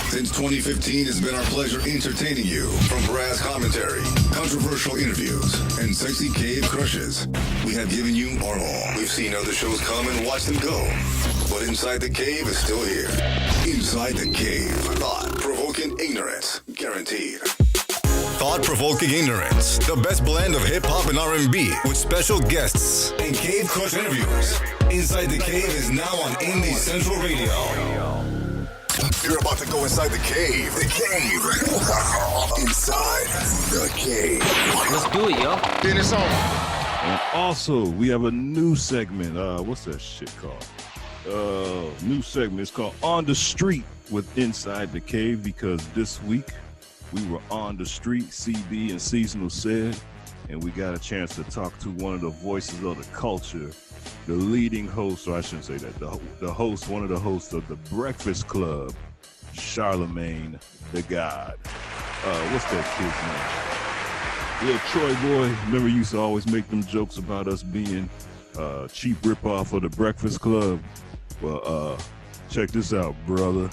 Since 2015, it's been our pleasure entertaining you. From brass commentary, controversial interviews, and sexy cave crushes, we have given you our all. We've seen other shows come and watched them go. But Inside the Cave is still here. Inside the Cave. Thought-provoking ignorance. Guaranteed. Thought-provoking ignorance. The best blend of hip-hop and R&B with special guests and cave crush interviews. Inside the Cave is now on Indie Central Radio. You're about to go inside the cave. The cave. Inside the cave. Let's do it, yo. Then it's on. And also, we have a new segment. What's that shit called? New segment. It's called On the Street with Inside the Cave, because this week we were on the street, CB and Seasonal said, and we got a chance to talk to one of the voices of the culture, the leading host, or I shouldn't say that, the host, one of the hosts of the Breakfast Club, Charlamagne The God. What's that kid's name? Little Troy boy. Remember, you used to always make them jokes about us being cheap ripoff of the Breakfast Club. Well, check this out, brother.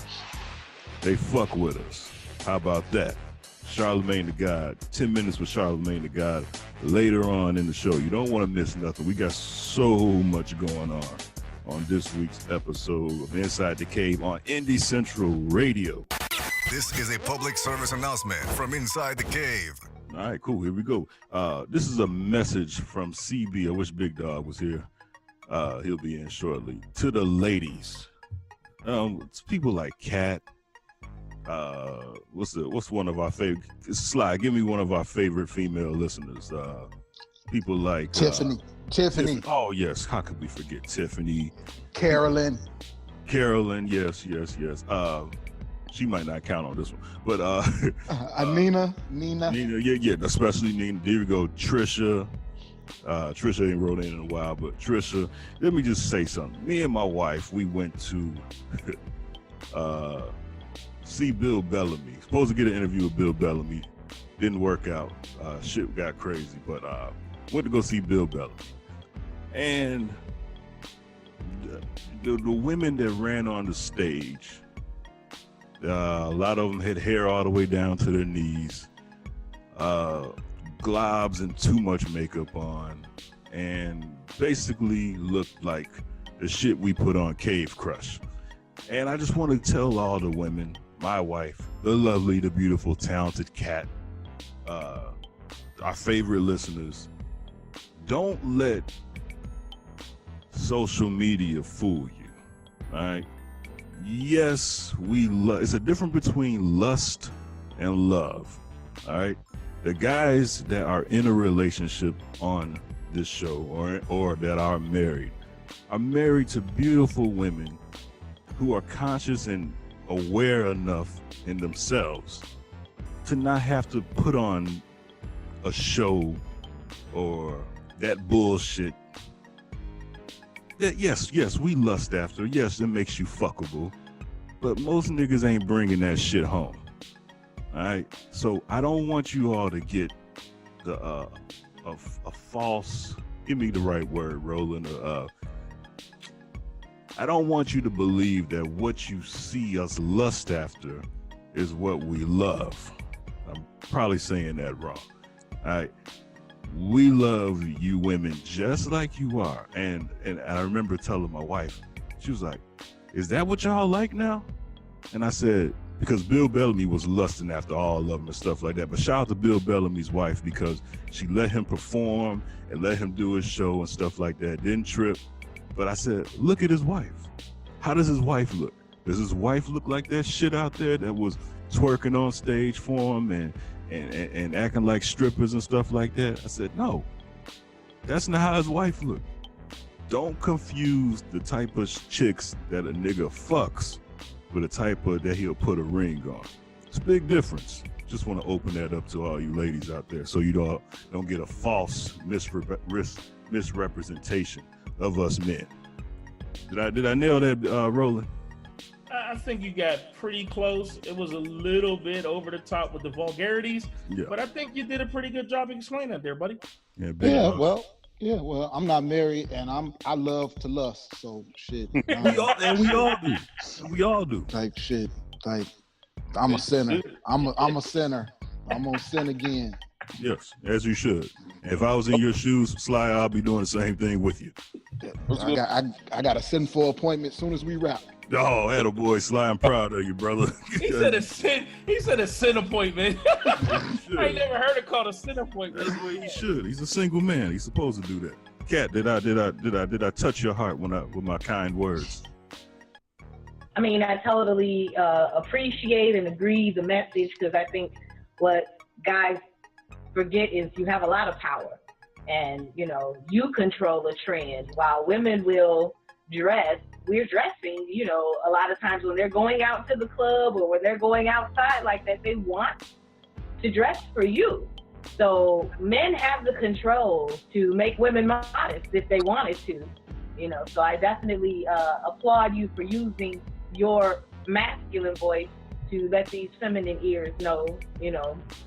They fuck with us. How about that? Charlamagne The God. 10 minutes with Charlamagne The God later on in the show. You don't want to miss nothing. We got so much going on this week's episode of Inside the Cave on Indie Central Radio. This is a public service announcement from Inside the Cave. All right, cool. Here we go. This is a message from CB. I wish Big Dog was here. He'll be in shortly. To the ladies. It's people like Kat. What's one of our favorite? Sly, give me one of our favorite female listeners. People like Tiffany. Oh yes, how could we forget Tiffany? Carolyn, yes. She might not count on this one, but Nina, yeah, especially Nina. There we go, Trisha. Trisha ain't wrote in a while, but Trisha. Let me just say something. Me and my wife, we went to see Bill Bellamy. Supposed to get an interview with Bill Bellamy. Didn't work out. Shit got crazy, but went to go see Bill Bellamy. And the women that ran on the stage, a lot of them had hair all the way down to their knees, globs and too much makeup on, and basically looked like the shit we put on Cave Crush. And I just want to tell all the women, my wife, the lovely, the beautiful, talented Kat, our favorite listeners, don't let social media fool you, all right? Yes, it's a difference between lust and love, all right? The guys that are in a relationship on this show or that are married to beautiful women who are conscious and aware enough in themselves to not have to put on a show or that bullshit. That yes, we lust after. Yes, it makes you fuckable, but most niggas ain't bringing that shit home. All right, so I don't want you all to get a false. Give me the right word, Roland. I don't want you to believe that what you see us lust after is what we love. I'm probably saying that wrong. All right. We love you women just like you are. And I remember telling my wife, she was like, is that what y'all like now? And I said, because Bill Bellamy was lusting after all of them and stuff like that. But shout out to Bill Bellamy's wife, because she let him perform and let him do his show and stuff like that. Didn't trip. But I said, look at his wife. How does his wife look? Does his wife look like that shit out there that was twerking on stage for him and acting like strippers and stuff like that? I said, no, that's not how his wife looked. Don't confuse the type of chicks that a nigga fucks with the type of that he'll put a ring on. It's a big difference. Just want to open that up to all you ladies out there so you don't get a false misrepresentation of us men. Did I nail that, Roland? I think you got pretty close. It was a little bit over the top with the vulgarities, but I think you did a pretty good job explaining that there, buddy. Well, I'm not married, and I love to lust, so shit. We all do. Like shit, like I'm a sinner. I'm a sinner. I'm gonna sin again. Yes, as you should. If I was in your shoes, Sly, I'll be doing the same thing with you. I got a sinful appointment as soon as we wrap. Oh, attaboy, Sly, I'm proud of you, brother. He said a sin appointment. I ain't never heard it called a sin appointment. That's what he should. He's a single man. He's supposed to do that. Kat, did I touch your heart with my kind words? I mean, I totally appreciate and agree the message, because I think what guys forget is you have a lot of power, and you control the trend. While women will dress, we're dressing, a lot of times when they're going out to the club or when they're going outside like that, they want to dress for you. So men have the control to make women modest if they wanted to, so I definitely applaud you for using your masculine voice to let these feminine ears know,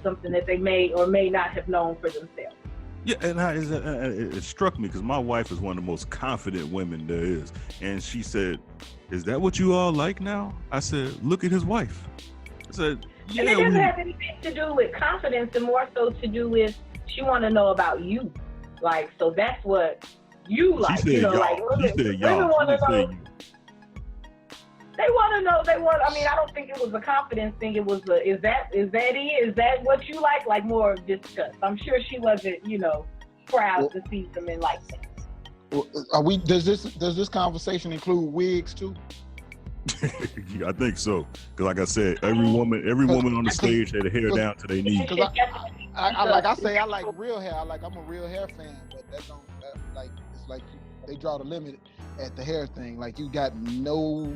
something that they may or may not have known for themselves. Yeah, and it struck me because my wife is one of the most confident women there is. And she said, "Is that what you all like now?" I said, "Look at his wife." I said, "Yeah." And it doesn't have anything to do with confidence, and more so to do with she want to know about you. Like, so that's what you like. She said, like women want to know. They want to know. I don't think it was a confidence thing. It was is that what you like? Like more of disgust. I'm sure she wasn't, proud to see something like that. Does this conversation include wigs too? Yeah, I think so. Because like I said, every woman on the stage had a hair down to their knees. I like real hair. I'm a real hair fan, but it's like they draw the limit at the hair thing. Like you got no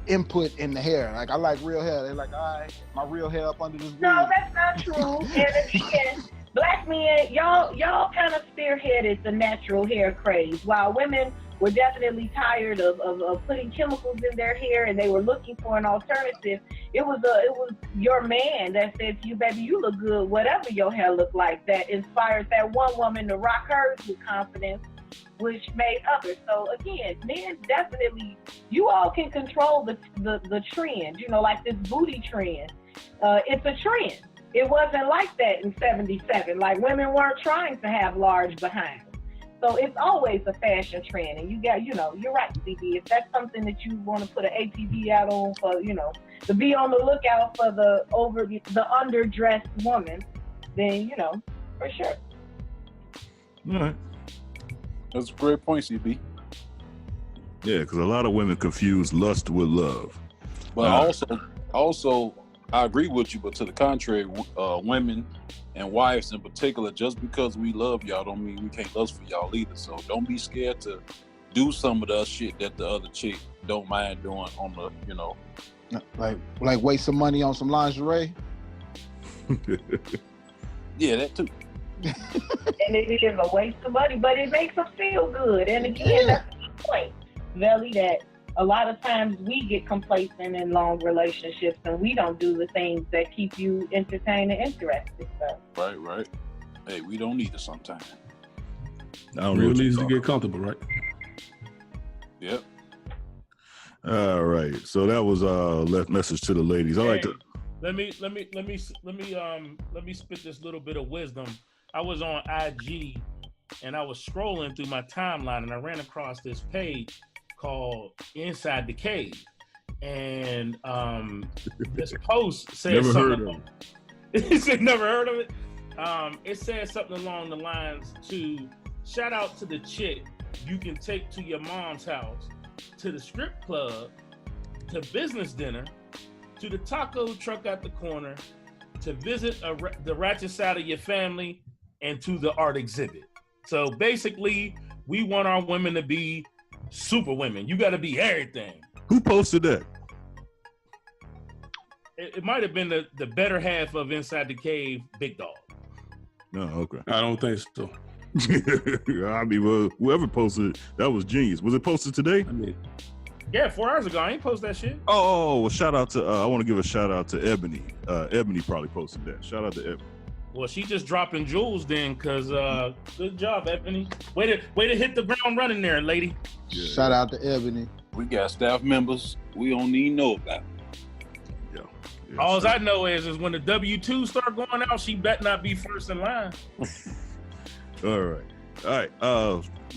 input in the hair. Like I like real hair. They're like, all right, my real hair up under this wig. No, that's not true. And again, black men, y'all kind of spearheaded the natural hair craze, while women were definitely tired of putting chemicals in their hair, and they were looking for an alternative. It was your man that said to you, "Baby, you look good, whatever your hair look like," that inspired that one woman to rock hers with confidence, which made others. So again, men definitely, you all can control the trend, like this booty trend. It's a trend. It wasn't like that in 77. Like women weren't trying to have large behinds. So it's always a fashion trend. And you got, you're right, CB. If that's something that you want to put an ATV out on for, to be on the lookout for the underdressed woman, then, for sure. All right. That's a great point, CB. Yeah, because a lot of women confuse lust with love. But also, I agree with you, but to the contrary, women and wives in particular, just because we love y'all don't mean we can't lust for y'all either. So don't be scared to do some of the shit that the other chick don't mind doing on the, like waste some money on some lingerie. Yeah, that too. And it is a waste of money, but it makes them feel good. And again, that's the point, Velly, that a lot of times we get complacent in long relationships and we don't do the things that keep you entertained and interested. So. Right. Hey, we don't need it sometimes. I don't Real needs to get comfortable, right? Yep. All right. So that was left message to the ladies. I like to let me spit this little bit of wisdom. I was on IG and I was scrolling through my timeline and I ran across this page called Inside the Cave. And this post says never something. Heard of it. He said never heard of it. It says something along the lines to shout out to the chick you can take to your mom's house, to the strip club, to business dinner, to the taco truck at the corner, to visit the ratchet side of your family, and to the art exhibit. So basically, we want our women to be super women. You got to be everything. Who posted that? It might have been the better half of Inside the Cave, Big Dog. No, okay. I don't think so. I mean, well, whoever posted it, that was genius. Was it posted today? I mean, yeah, 4 hours ago. I ain't post that shit. Oh, well, shout out to, I want to give a shout out to Eboni. Eboni probably posted that. Shout out to Eboni. Well, she just dropping jewels then, because good job, Eboni. Way to hit the ground running there, lady. Yeah. Shout out to Eboni. We got staff members we don't even know about. Yes, All sir. I know is when the W-2 start going out, she bet not be first in line. All right.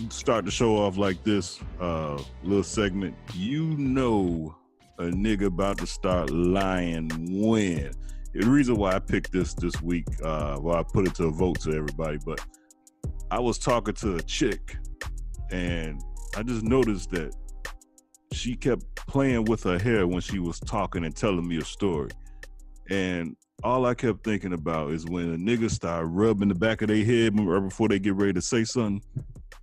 Start the show off like this. Little segment. You know a nigga about to start lying when. The reason why I picked this week, well, I put it to a vote to everybody, but I was talking to a chick and I just noticed that she kept playing with her hair when she was talking and telling me a story. And all I kept thinking about is when a nigga start rubbing the back of their head right before they get ready to say something,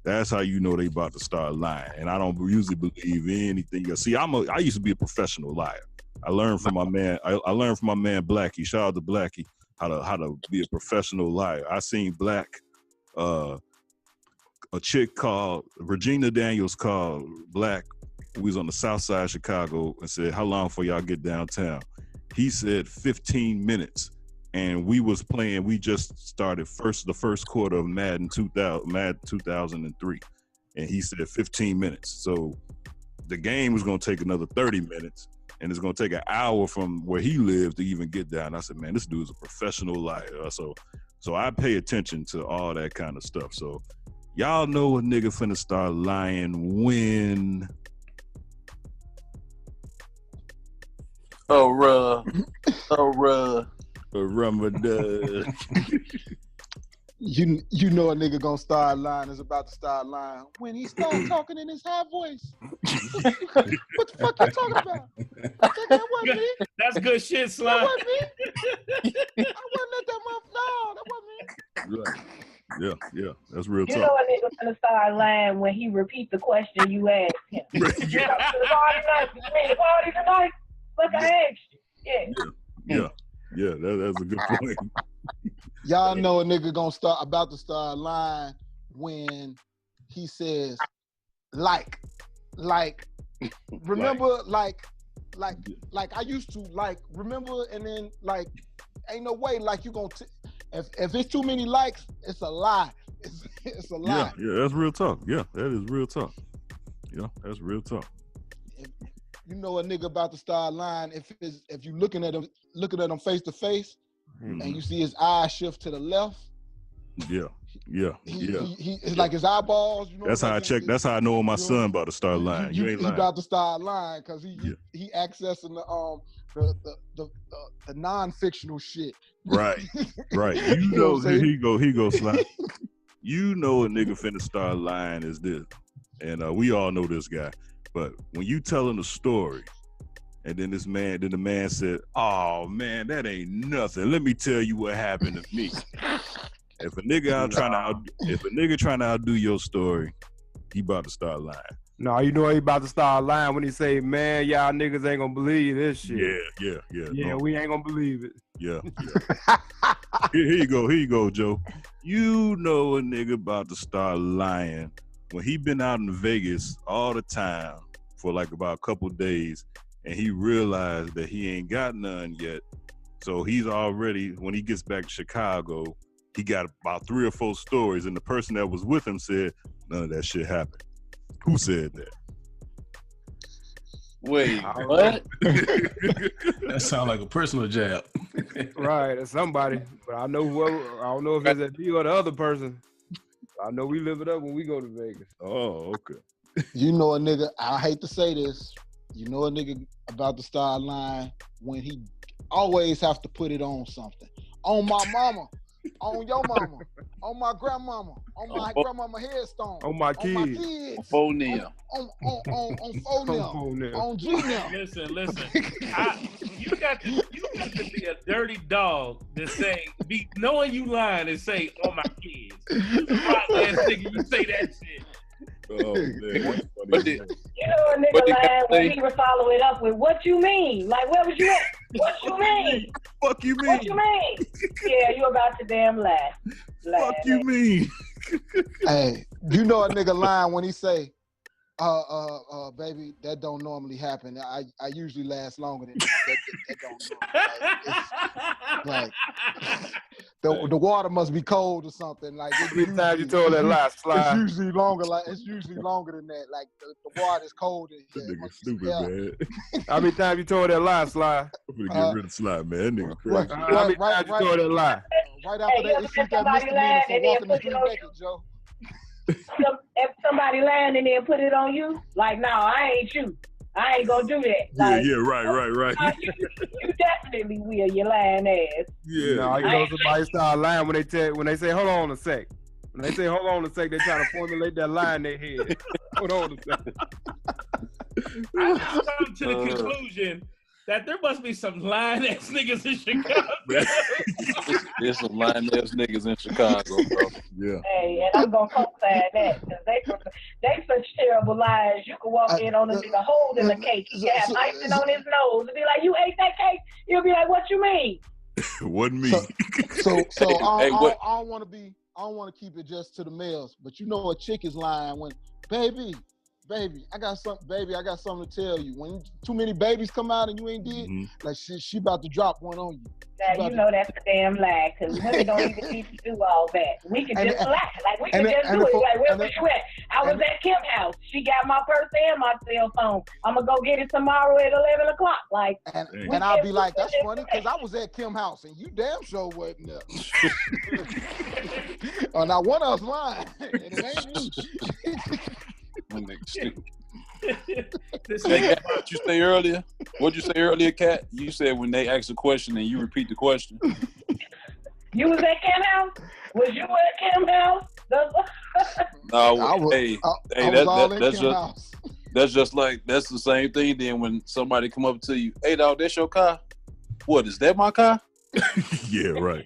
that's how you know they about to start lying. And I don't usually believe anything else. See, I used to be a professional liar. I learned from my man. I learned from my man Blackie. Shout out to Blackie how to be a professional liar. I seen Black, a chick called Regina Daniels called Black. We was on the south side of Chicago and said, "How long before y'all get downtown?" He said 15 minutes. And we was playing, we just started the first quarter of Madden 2003. And he said 15 minutes. So the game was gonna take another 30 minutes and it's gonna take an hour from where he lived to even get down. I said, man, this dude's a professional liar. So I pay attention to all that kind of stuff. So y'all know a nigga finna start lying when. Ramadan. You know a nigga gonna start lying, is about to start lying when he starts talking in his high voice. What the fuck you talking about? That wasn't me. That's good shit, That Slime. wasn't me. I wasn't at that month. No, that wasn't me. Right. Yeah, that's real You talk. know a nigga gonna start lying when he repeat the question you asked him. You come to the party tonight? You mean the party tonight? Like I asked you. Yeah, that's a good point. Y'all know a nigga about to start lying when he says remember like I used to remember, and then ain't no way you gonna if it's too many likes, it's a lie. It's a lie. Yeah, that's real talk. Yeah, that is real talk. Yeah, that's real talk. You know a nigga about to start lying if you looking at him face to face, and you see his eyes shift to the left. Yeah. It's like his eyeballs. You know, that's how I check. That's how I know my son about to start lying. You ain't lying. He about to start lying because he accessing the non-fictional shit. Right. You know, here he go, Slime. You know a nigga finna start lying is this, and we all know this guy. But when you telling a story, and then the man said, "Oh man, that ain't nothing. Let me tell you what happened to me." If a nigga trying to outdo your story, he about to start lying. No, you know he about to start lying when he say, "Man, y'all niggas ain't gonna believe this shit." Yeah. Yeah, we ain't gonna believe it. Yeah. Here you go, Joe. You know a nigga about to start lying when he been out in Vegas all the time for about a couple days, and he realized that he ain't got none yet. So he's already, when he gets back to Chicago, he got about 3 or 4 stories, and the person that was with him said, none of that shit happened. Who said that? Wait, what? That sounds like a personal jab. Right, that's somebody. But I know I don't know if it's that you or the other person. I know we live it up when we go to Vegas. Oh, okay. You know a nigga, I hate to say this, you know a nigga about to start lying when he always have to put it on something. On my mama, on your mama, on my grandmama, on my grandmama headstone, On my kids. on my kids, Phone them. on phone them, on G them. Listen. You got to be a dirty dog to say, knowing you lying and say, "Oh my kids." You smart ass nigga, you say that shit. Oh man. But You know a nigga lying when he would follow it up with, "What you mean? Like, where was you at? What you mean? Fuck you mean? What you mean?" Yeah, you about to damn lie. Fuck you mean? Hey, you know a nigga lying when he say, Baby, that don't normally happen. I usually last longer than that don't normally. The water must be cold or something. Like How many times you told that lie, Sly? It's usually longer. Like it's usually longer than that. Like the water is cold. That nigga stupid, man. How many times you told that lie, Sly? I'm gonna get rid of Sly, man. That nigga crazy. How many times you told that lie? Right after that, it's that misdemeanor for walking the street naked, Joe. If somebody lying and then put it on you, like, no, I ain't you. I ain't gonna do that. Like, right. You definitely will, you lying ass. Yeah. No, you know somebody start lying when they say, hold on a sec. When they say, hold on a sec, they try to formulate that lie in their head. Hold on a sec. I come to the conclusion that there must be some lying ass niggas in Chicago. There's some lying ass niggas in Chicago, bro. Yeah. Hey, and I'm gonna co-sign that because they such terrible liars. You can walk in on a nigga holding the cake. He can have icing on his nose and be like, "You ate that cake?" You'll be like, "What you mean?" Wasn't me. So I don't want to keep it just to the males, but you know a chick is lying when, baby, I got something to tell you. When too many babies come out and you ain't did, like she about to drop one on you. Now, you know that's a damn lie, because women don't even need to do all that. We can just lie. Like, we can just do it. Like, where was you at? I was at Kim's house. She got my purse and my cell phone. I'm going to go get it tomorrow at 11 o'clock. Like, and I'll be like, that's funny, because I was at Kim's house, and you damn sure wasn't there. Now, one of us lying, and it ain't me. Stupid. What'd you say earlier? Kat? You said when they ask a question and you repeat the question. You was at Kim's house? Was you at Kim's house? No, that's the same thing. Then when somebody come up to you, hey dog, that's your car? What, is that my car? Yeah, right.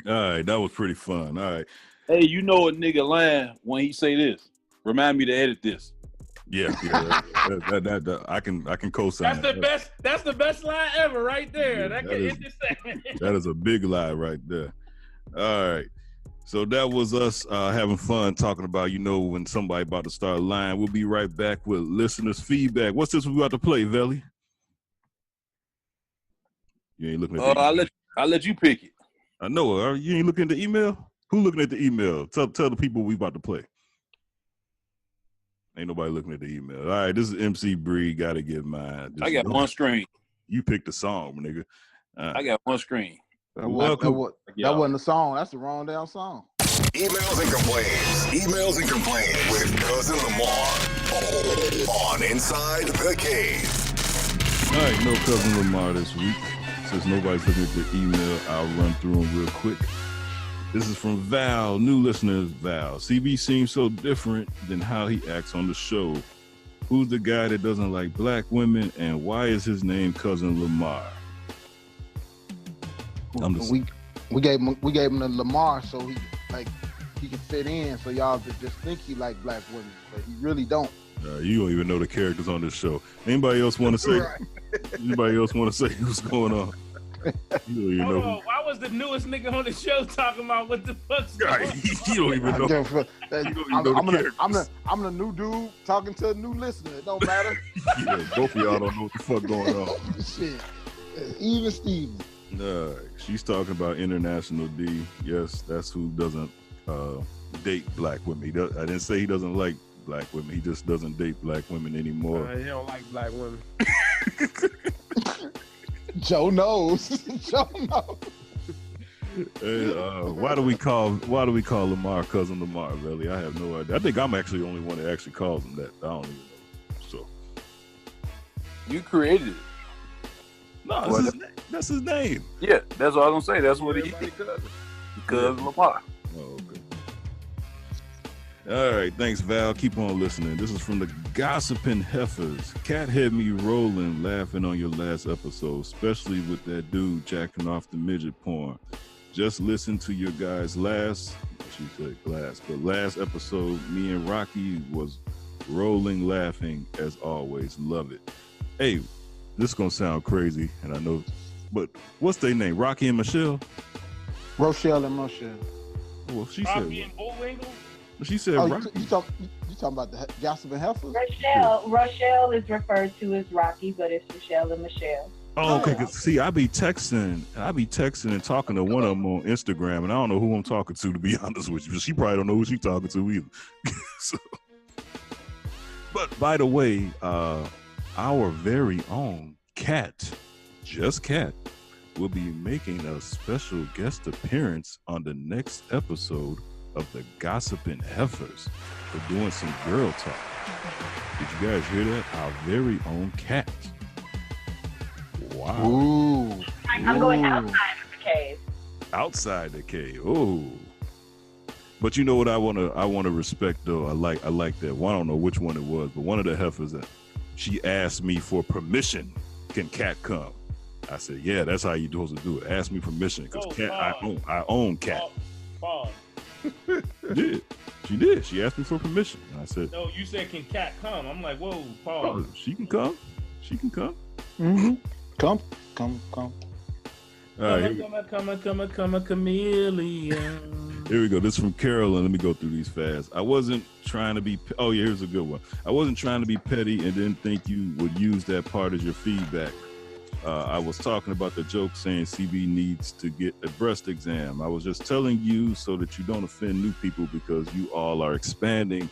All right, that was pretty fun. All right. Hey, you know a nigga lying when he say this. Remind me to edit this. Yeah. That I can co-sign. That's the best line ever, right there. Yeah, that can hit this segment. That is a big lie right there. All right. So that was us having fun talking about, when somebody about to start lying. We'll be right back with listeners' feedback. What's this we about to play, Veli? You ain't looking at the I'll let you pick it. I know. You ain't looking at the email? Who looking at the email? Tell the people we about to play. Ain't nobody looking at the email. All right, this is MC Bree. Got to get mine. I got one screen. You picked the song, nigga. I got one screen. That wasn't a song. That's the wrong damn song. Emails and complaints with Cousin Lamar on Inside the Cave. All right, no Cousin Lamar this week. Since nobody's looking at the email, I'll run through them real quick. This is from Val, new listeners, Val. CB seems so different than how he acts on the show. Who's the guy that doesn't like black women, and why is his name Cousin Lamar? We gave him the Lamar so he can fit in, so y'all could just think he like black women, but he really don't. You don't even know the characters on this show. Anybody else want to say? Anybody else want to say what's going on? You don't even know. Why was the newest nigga on the show talking about what the fuck's going on? You don't even know. I'm the new dude talking to a new listener. It don't matter. Yeah, both of y'all don't know what the fuck going on. Shit. Even Steven. She's talking about International D. Yes, that's who doesn't date black women. I didn't say he doesn't like black women. He just doesn't date black women anymore. He don't like black women. Joe knows. Joe knows. Why do we call Lamar Cousin Lamar, really? I have no idea. I think I'm actually the only one that actually calls him that. I don't even know. So you created it. No, that's his name. Yeah, that's all I'm saying. That's what he is. Cousin Lamar. Oh, okay. All right, thanks, Val. Keep on listening. This is from the Gossiping Heifers. Cat had me rolling, laughing on your last episode, especially with that dude jacking off the midget porn. Just listen to your guys' last episode. Me and Rocky was rolling, laughing as always. Love it. Hey, this is gonna sound crazy, and I know, but what's their name? Rocky and Michelle? Rochelle and Michelle. Well, she Rocky said and Bullwinkle? She said, Oh, Rocky. you talking about the gossiping heifers? Rochelle is referred to as Rocky, but it's Rochelle and Michelle. Oh, okay. 'Cause see, I be texting and talking to one of them on Instagram, and I don't know who I'm talking to be honest with you. But she probably don't know who she's talking to either. So, but by the way, our very own Cat, Just Cat, will be making a special guest appearance on the next episode of the Gossiping Heifers for doing some girl talk. Did you guys hear that? Our very own Cat. Wow. Ooh. I'm going outside of the cave. Outside the cave. Oh. But you know what I wanna respect though. I like that. Well, I don't know which one it was, but one of the heifers that she asked me for permission. Can Cat come? I said, yeah, that's how you supposed to do it. Ask me permission because Cat, I own Cat. Pause. She did. She asked me for permission. And I said, no, you said, can Cat come? I'm like, whoa, pause. Oh, she can come. She can come. Mm-hmm. Come. All right, Come a chameleon. here we go. This is from Carolyn. Let me go through these fast. I wasn't trying to be. Oh, yeah, here's a good one. I wasn't trying to be petty and didn't think you would use that part as your feedback. I was talking about the joke saying CB needs to get a breast exam. I was just telling you so that you don't offend new people because you all are expanding.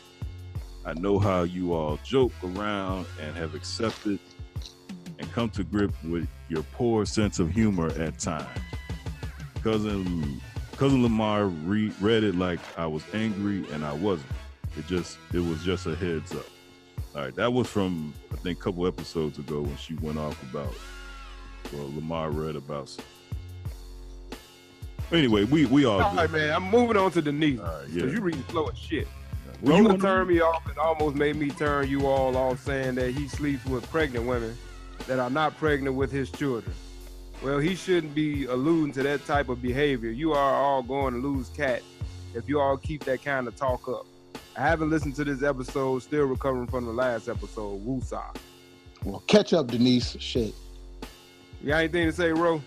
I know how you all joke around and have accepted and come to grip with your poor sense of humor at times. Cousin Lamar read it like I was angry and I wasn't. It was just a heads up. All right, that was from I think a couple episodes ago when she went off about. Well, Lamar read about some. Anyway, we all All right, man. I'm moving on to Denise. All right, yeah. Cause you reading slow as shit. Well, Roland turned me off and almost made me turn you all off, saying that he sleeps with pregnant women that are not pregnant with his children. Well, he shouldn't be alluding to that type of behavior. You are all going to lose Cat if you all keep that kind of talk up. I haven't listened to this episode, still recovering from the last episode. Woosah. Well, catch up, Denise. Shit. You got anything to say, Ro?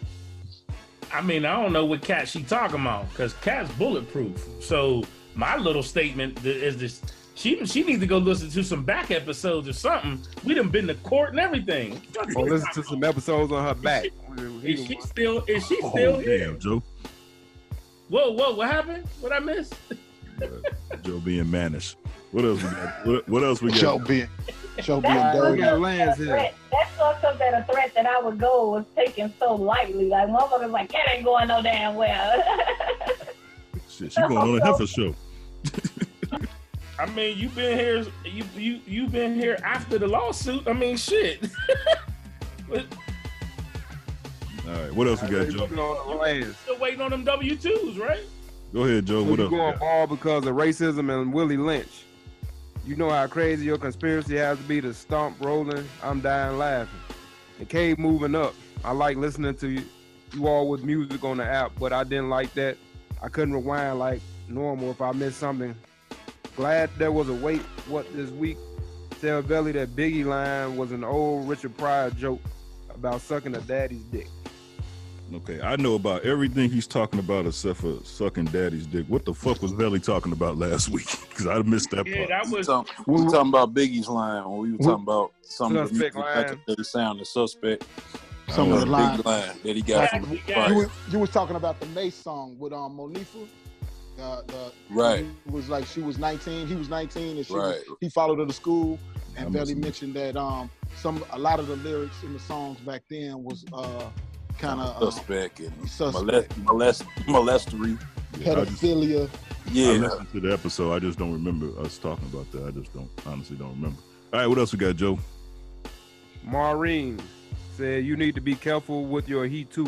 I mean, I don't know what Cat she talking about because Cat's bulletproof. So my little statement is this: she needs to go listen to some back episodes or something. We done been to court and everything. Or listen to some episodes on her back. Is she still here? Damn, Joe. Whoa, what happened? What I missed? Joe being mannish. What else we got? What else we got? Joe being That's dirty. That's also that a threat that I would go was taken so lightly. Like motherfuckers like Cat ain't going no damn well. Shit, she going on a heifer show. I mean, you've been here. You've been here after the lawsuit. I mean, shit. All right, what else we got, Joe? Still waiting on them W-2s, right? Go ahead, Joe. So what you else? going all because of racism and Willie Lynch. You know how crazy your conspiracy has to be to stomp rolling. I'm dying laughing. The cave moving up. I like listening to you all with music on the app, but I didn't like that. I couldn't rewind like normal if I missed something. Glad there was a wait. What this week? Tell Belly that Biggie line was an old Richard Pryor joke about sucking a daddy's dick. Okay, I know about everything he's talking about except for sucking daddy's dick. What the fuck was Belly talking about last week? Because I missed that part. That was. We were talking about Biggie's line when we were talking about some of the Suspect music line. that sounded suspect. Some of the Big lines. line that he got from the fight. You was talking about the Mace song with Monifa. Right. It was like she was 19, he was 19, and Right. he followed her to school. And I'm Belly listening. mentioned that a lot of the lyrics in the songs back then was kind of Suspect and suspect. molestery. Yeah, pedophilia. I Yeah. listened to the episode. I just don't remember us talking about that. I just honestly don't remember. All right, what else we got, Joe? Maureen said you need to be careful with your he too.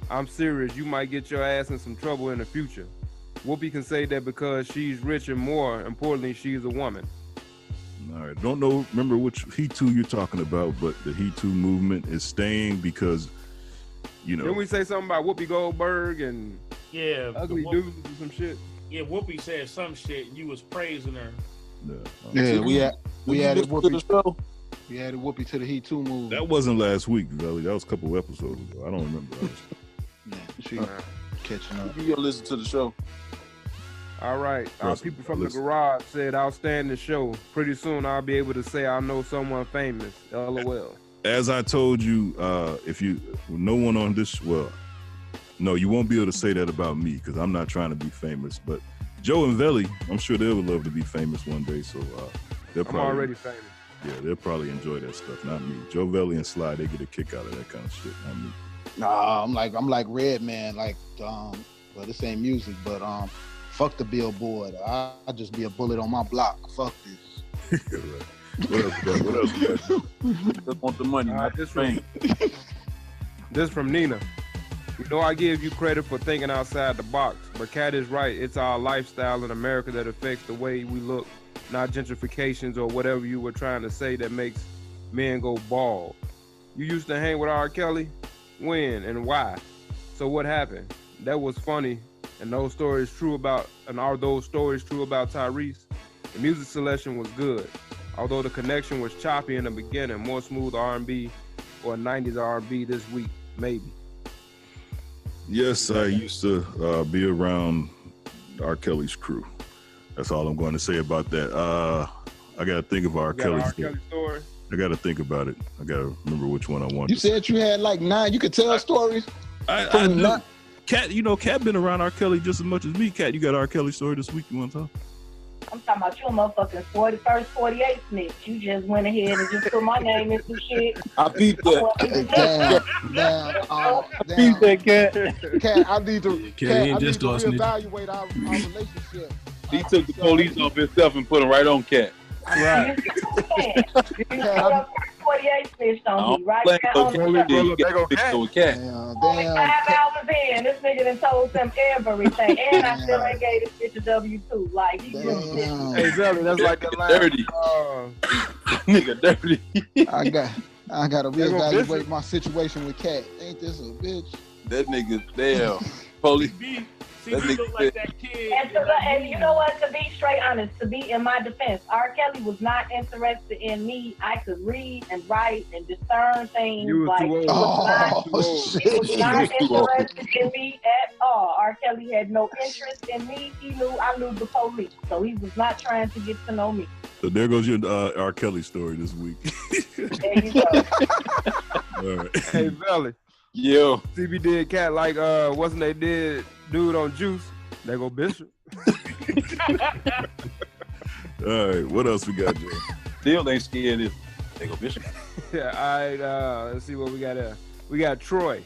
I'm serious. You might get your ass in some trouble in the future. Whoopi can say that because she's rich and more importantly, she's a woman. All right, don't know. Remember which He Too you're talking about, but the He Too movement is staying because, you know. Didn't we say something about Whoopi Goldberg and Yeah. ugly dudes and some shit? Yeah, Whoopi said some shit. And you was praising her. Yeah, we added Did you listen to the show? We added Whoopi to the He Too movie. That wasn't last week, Belly. That was a couple episodes ago. I don't remember. Yeah, she catching up. You gotta listen to the show. All right. Trust me, People from the listen. garage said, outstanding show. Pretty soon I'll be able to say I know someone famous. LOL. As I told you, no one on this, no, you won't be able to say that about me because I'm not trying to be famous. But Joe and Velly, I'm sure they would love to be famous one day. So they'll I'm probably already famous. Yeah, they'll probably enjoy that stuff. Not me. Joe Velly and Sly, they get a kick out of that kind of shit. Not me. Nah, I'm like Redman, well, this ain't music, but fuck the billboard. I just be a bullet on my block. Fuck this. Right. What else we got? Just want the money, not the fame. This from Nina. You know, I give you credit for thinking outside the box, but Cat is right. It's our lifestyle in America that affects the way we look, not gentrifications or whatever you were trying to say that makes men go bald. You used to hang with R. Kelly? When and why? So what happened? That was funny. And are those stories true about Tyrese? The music selection was good, although the connection was choppy in the beginning. More smooth R&B or 90s R&B this week, maybe. Yes, I used to be around R. Kelly's crew. That's all I'm going to say about that. I got to think of R. Kelly's story. I got to think about it. I got to remember which one I want. You said you had like 9. You could tell stories. I know. Cat, Cat been around R. Kelly just as much as me. Cat, you got R. Kelly story this week? You want to talk? I'm talking about you a motherfucking first 48 snitch. You just went ahead and just put my name in some shit. I peeped that. Damn. Cat, I need to reevaluate our relationship. He took the police off himself and put him right on Cat. Right. You put 48 snitched on me, right? Cat. Only 5 hours in, this nigga done told them everything, and I still ain't gave this bitch a W-2. Like, he just did. Hey, Zelly, that's like the line. Dirty. Nigga, dirty. I gotta reevaluate my situation with Cat. Ain't this a bitch? That nigga, damn. Police. See, he look like that kid. And you know what? To be straight honest, to be in my defense, R. Kelly was not interested in me. I could read and write and discern things. You was too old. He was not interested in me at all. R. Kelly had no interest in me. I knew the police, so he was not trying to get to know me. So there goes your R. Kelly story this week. There you go. All right. Hey, Velly. Yo. CB did Cat like wasn't they did dude on Juice? They go Bishop. All right, what else we got, Joe? Still ain't scared of they go Bishop. Yeah, all right, let's see what we got there. We got Troy.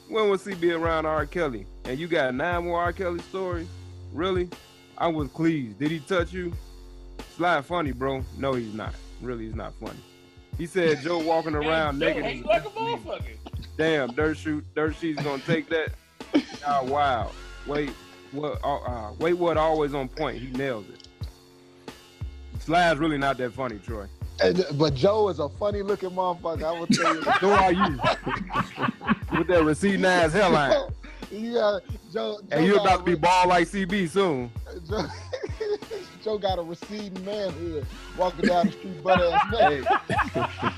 When was CB around R. Kelly? And you got 9 more R. Kelly stories? Really? I was pleased. Did he touch you? Sly funny, bro. No, he's not. Really, he's not funny. He said Joe walking around naked. Hey, like a motherfucker. Damn, Dirt Sheet's gonna take that. Oh, wow. Wait, what always on point. He nails it. Sly's really not that funny, Troy. But Joe is a funny looking motherfucker. I will tell you. So are you. With that receding ass hairline. Yeah, Joe and you're about to be bald like CB soon. Joe got a receding manhood walking down the street butt ass naked.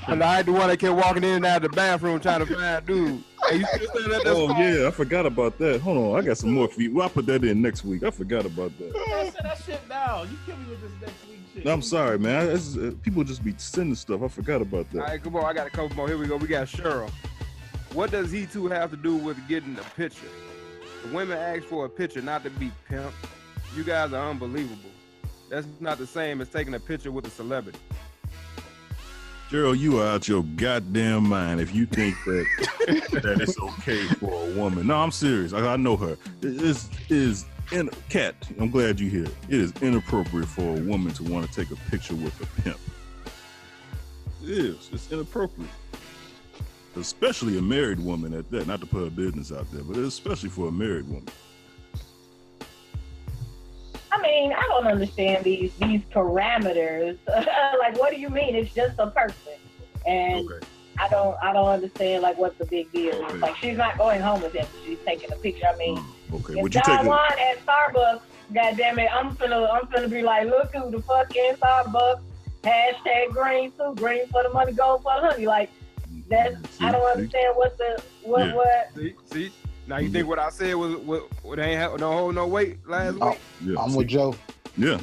And I ain't the one that kept walking in and out of the bathroom trying to find dude. Hey, you still saying that? Oh yeah, I forgot about that. Hold on, I got some more for you. Well, I'll put that in next week. I forgot about that. I said that shit down. You kill me with this next week shit. No, I'm sorry, man. People just be sending stuff. I forgot about that. All right, come on. I got a couple more. Here we go. We got Cheryl. What does he too have to do with getting a picture? The women ask for a picture, not to be pimped. You guys are unbelievable. That's not the same as taking a picture with a celebrity. Gerald, you are out your goddamn mind if you think that it's okay for a woman. No, I'm serious. I know her. It is Cat, I'm glad you're here. It is inappropriate for a woman to want to take a picture with a pimp. It is. It's inappropriate. Especially a married woman at that. Not to put her business out there, but especially for a married woman. I mean, I don't understand these parameters. Like, what do you mean? It's just a person, and okay. I don't understand like what the big deal is. Like, she's not going home with him. She's taking a picture. I mean, okay. If John Juan at Starbucks, goddamn it, I'm finna be like, look who the fuck in Starbucks. Hashtag green too. Green for the money, gold for the honey. Like, that's I don't understand what. See, Now you think what I said was they ain't no hold no weight last week? Yeah, I'm with Joe. Yeah.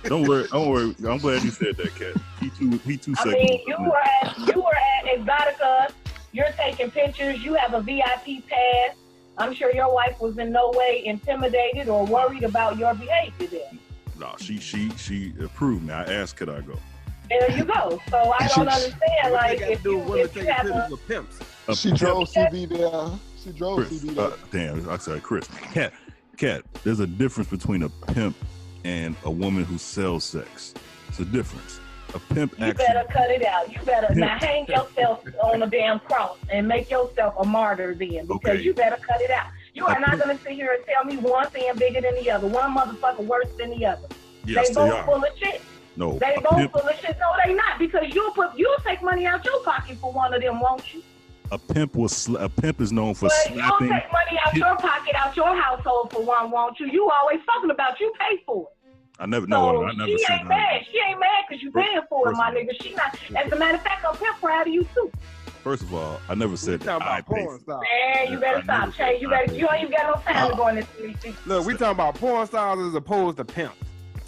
Don't worry. I'm glad you said that, Cat. He too. I mean, you were at Exotica. You're taking pictures. You have a VIP pass. I'm sure your wife was in no way intimidated or worried about your behavior there. No, she approved me. I asked, could I go? There you go. So I don't understand. Like, if you have a pimps. She drove CB there. She drove Chris, CB there. Damn, I said Chris. Cat. There's a difference between a pimp and a woman who sells sex. It's a difference. A pimp You better cut it out. You better now hang yourself on a damn cross and make yourself a martyr then, because you better cut it out. You are not going to sit here and tell me one thing bigger than the other, one motherfucker worse than the other. Yes, they both full of shit. No, they both full of shit. No, they not, because you'll take money out your pocket for one of them, won't you? A pimp is known for But slapping. you'll take money out your pocket, out your household for one, won't you? You always talking about you pay for it. I never She said ain't mad. She ain't mad because you paying for it, my nigga. She not. As a matter of fact, I'm proud of you too. First of all, I never said that I pay for it. Man, you better stop, Shay. You ain't even got no time to go in this meeting. Look, we talking about porn stars as opposed to pimps.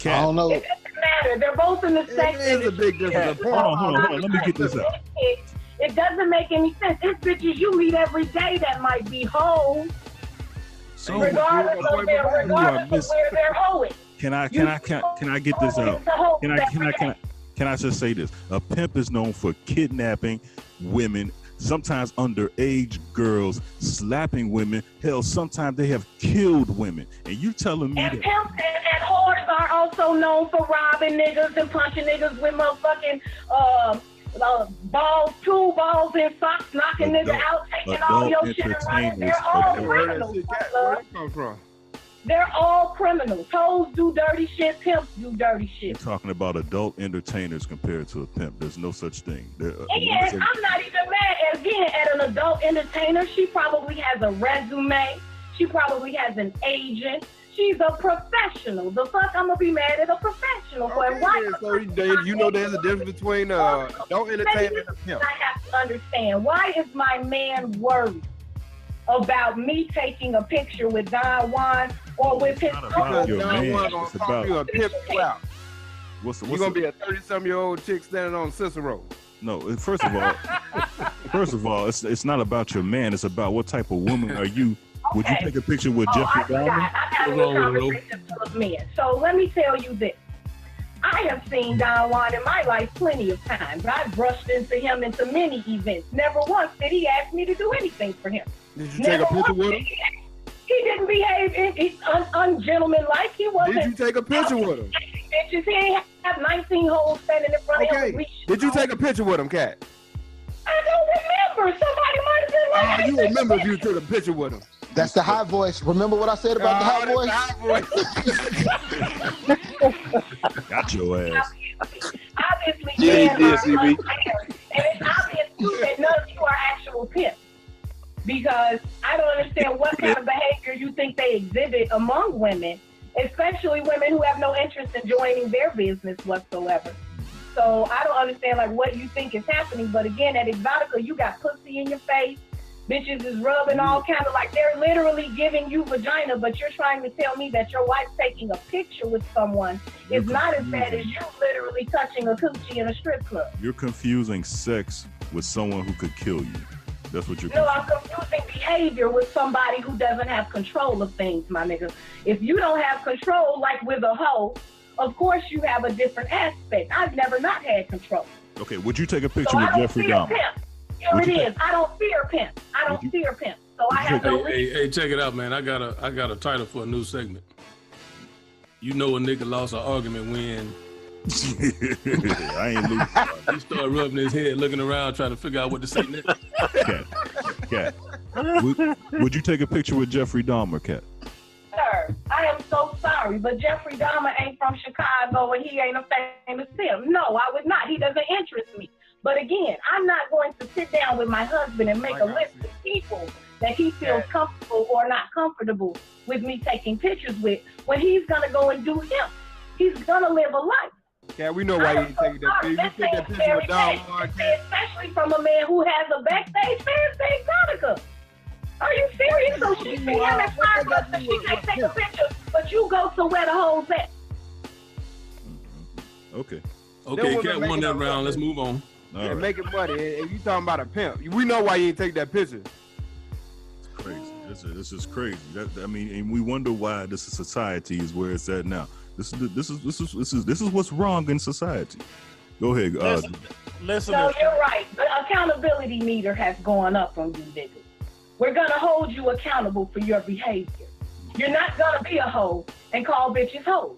I don't know. It doesn't matter. They're both in the same. It is a big difference. Hold on. Let me get this out. It doesn't make any sense. It's bitches you meet every day that might be hoes, regardless of where they're hoeing. Can I get this out? Can I just say this? A pimp is known for kidnapping women, sometimes underage girls, slapping women. Hell, sometimes they have killed women. And you telling me that? Pimps and whores are also known for robbing niggas and punching niggas with motherfucking two balls in socks, knocking niggas out, taking all your shit and running. They're all criminals. Where that come from? They're all criminals. Hoes do dirty shit. Pimps do dirty shit. You're talking about adult entertainers compared to a pimp. There's no such thing. And I'm not even mad. Again, at an adult entertainer, she probably has a resume. She probably has an agent. She's a professional. The fuck I'm gonna be mad at a professional for? So you know there's a difference between adult entertainer and a pimp. I have to understand, why is my man worried about me taking a picture with Don Juan or with his Don Juan gonna talk you a pimp you out. You gonna be a 30-some-year-old chick standing on Cicero. No, first of all, it's not about your man. It's about what type of woman are you. Would you take a picture with Jeffrey Dahmer? I've had a conversation with men. So let me tell you this. I have seen Don Juan in my life plenty of times. I've brushed into him into many events. Never once did he ask me to do anything for him. Did you take a picture with him? He didn't behave ungentlemanlike. He wasn't. Did you take a picture with him? Bitches, he ain't have 19 holes standing in front of him. Did you take a picture with him, Cat? I don't remember. Somebody might have been like, you remember if you took a picture with him. That's the high voice. Remember what I said about the high voice? Got your ass. Obviously, and it's obvious too that none of you are actual pimps, because I don't understand what kind of behavior you think they exhibit among women, especially women who have no interest in joining their business whatsoever. So I don't understand what you think is happening. But again, at Exotica, you got pussy in your face. Bitches is rubbing all kind of they're literally giving you vagina, but you're trying to tell me that your wife taking a picture with someone is not as bad as you literally touching a coochie in a strip club. You're confusing sex with someone who could kill you. That's what you're No, I'm confusing behavior with somebody who doesn't have control of things, my nigga. If you don't have control, like with a hoe, of course you have a different aspect. I've never not had control. Okay, would you take a picture with Jeffrey Dahmer? Here it is. I don't fear pimp. I don't fear pimp. So I have no reason. Hey, check it out, man. I got a title for a new segment. You know a nigga lost an argument when I ain't losing. He started rubbing his head, looking around, trying to figure out what to say next. Cat. Would you take a picture with Jeffrey Dahmer, Cat? Sir, I am so sorry, but Jeffrey Dahmer ain't from Chicago and he ain't a famous pimp. No, I would not. He doesn't interest me. But again, I'm not going to sit down with my husband and make a list of people that he feels comfortable or not comfortable with me taking pictures with when he's going to go and do him. He's going to live a life. Yeah, we know why you take that picture. You take that picture with Don Juan, especially from a man who has a backstage fan at Exotica. Are you serious? mean, so she see him in fine clothes and she can't take a picture, but you go somewhere the hoes at. Okay. Okay, Cat won that round. Let's move on. Yeah, making money. And you talking about a pimp. We know why you ain't take that picture. It's crazy. This is crazy. I mean, and we wonder why this society is where it's at now. This is what's wrong in society. Go ahead. Listen. No, you're right. The accountability meter has gone up on you niggas. We're gonna hold you accountable for your behavior. You're not gonna be a hoe and call bitches hoes.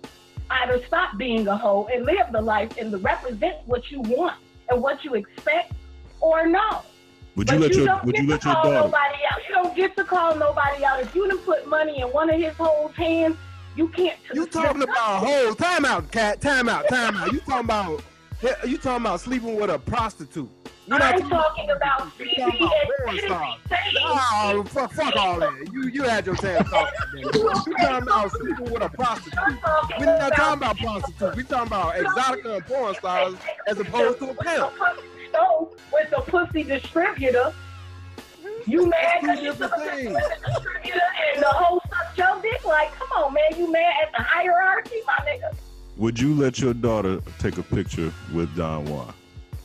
Either stop being a hoe and live the life and represent what you want and what you expect, or no. Would you let your daughter? Nobody out. You don't get to call nobody out. If you done put money in one of his hoes' hands, you can't. You talking about hoes? Time out, Cat. Time out. You talking about sleeping with a prostitute? I'm talking about CB and fuck all that. You had your chance talking. You talking about sleeping with a prostitute? We're not talking about prostitutes. We talking about exotica and porn stars as opposed to a pimp. So with the pussy distributor, you mad because you took a pussy with the distributor and the whole sucked your dick? Like, come on, man, you mad at the hierarchy, my nigga? Would you let your daughter take a picture with Don Juan?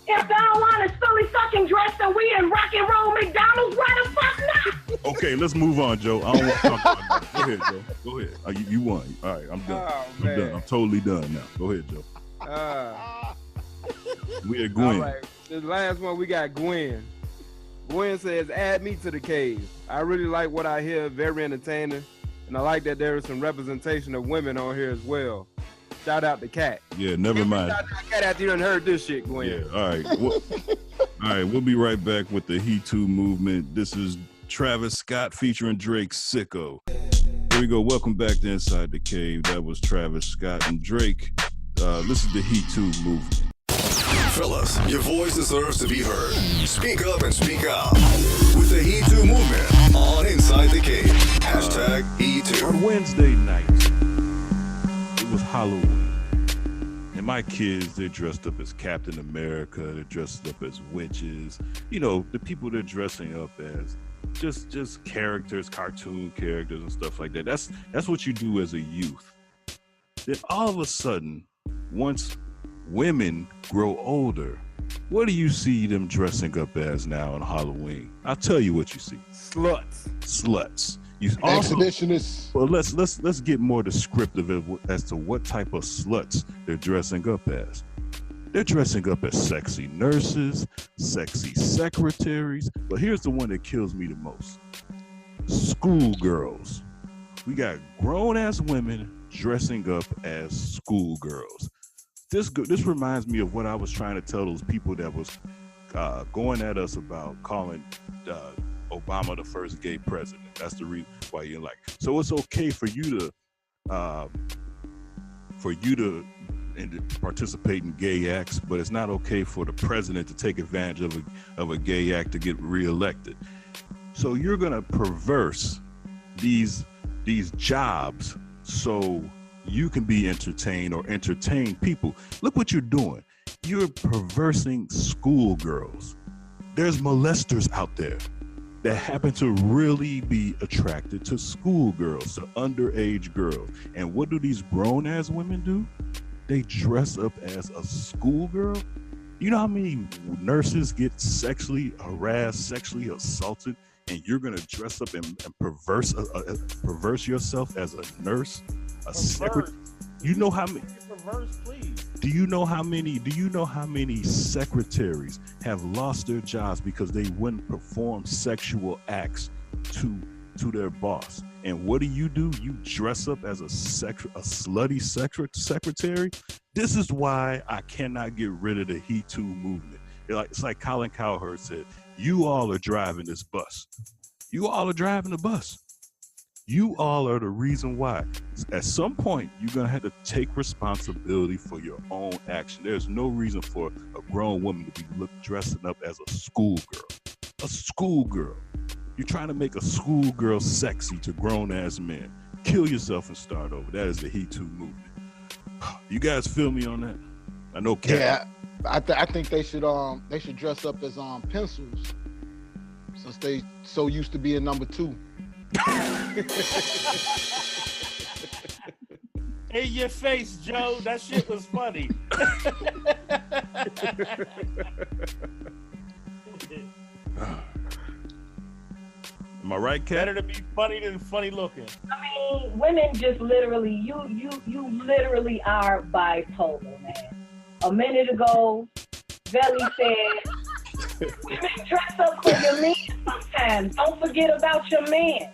If Don Juan is fully fucking dressed and we in rock and roll McDonald's, why the fuck not? Okay, let's move on, Joe. I don't want to talk about that. Go ahead, Joe. Go ahead. You won. All right, I'm done. I'm done. I'm totally done now. Go ahead, Joe. We at Gwen. All right. The last one, we got Gwen. Gwen says, add me to the cave. I really like what I hear, very entertaining. And I like that there is some representation of women on here as well. Shout out to Cat. Yeah, never mind. Shout out to Cat after you done heard this shit, Gwen. Yeah, all right. All right, we'll be right back with the He Too movement. This is Travis Scott featuring Drake, Sicko. Here we go. Welcome back to Inside the Cave. That was Travis Scott and Drake. This is the He Too movement. Fellas, your voice deserves to be heard. Speak up and speak out. With the He Too movement on Inside the Cave. Hashtag He Too. On Wednesday night, it was Halloween. And my kids, they're dressed up as Captain America. They're dressed up as witches. You know, the people they're dressing up as just characters, cartoon characters and stuff like that. That's what you do as a youth. Then all of a sudden, once women grow older, what do you see them dressing up as now on Halloween? I'll tell you what you see. Sluts. You also, exhibitionists. Well, let's get more descriptive as to what type of sluts they're dressing up as. They're dressing up as sexy nurses, sexy secretaries, but here's the one that kills me the most. Schoolgirls. We got grown-ass women dressing up as schoolgirls. This reminds me of what I was trying to tell those people that was going at us about calling Obama the first gay president. That's the reason why you're like. So it's okay for you to participate in gay acts, but it's not okay for the president to take advantage of a gay act to get reelected. So you're gonna perverse these jobs so you can be entertained or entertain people. Look what you're doing. You're perversing schoolgirls. There's molesters out there that happen to really be attracted to schoolgirls, to underage girls. And what do these grown-ass women do? They dress up as a schoolgirl. You know how many nurses get sexually harassed, sexually assaulted, and you're gonna dress up and perverse yourself as a nurse? A secretary. You know how many? Reverse, please. Do you know how many secretaries have lost their jobs because they wouldn't perform sexual acts to their boss? And what do? You dress up as a slutty secretary. This is why I cannot get rid of the He Too movement. It's like Colin Cowherd said, you all are driving this bus. You all are driving the bus. You all are the reason why. At some point, you're going to have to take responsibility for your own action. There's no reason for a grown woman to be dressing up as a schoolgirl. A schoolgirl. You're trying to make a schoolgirl sexy to grown-ass men. Kill yourself and start over. That is the He Too movement. You guys feel me on that? I know Cat. Yeah, I think they should dress up as pencils, since they so used to being number two. In your face, Joe. That shit was funny. Am I right, Cat? Better to be funny than funny looking. I mean, women just literally, you literally are bipolar, man. A minute ago, Belly said, women dress up for your man sometimes. Don't forget about your man.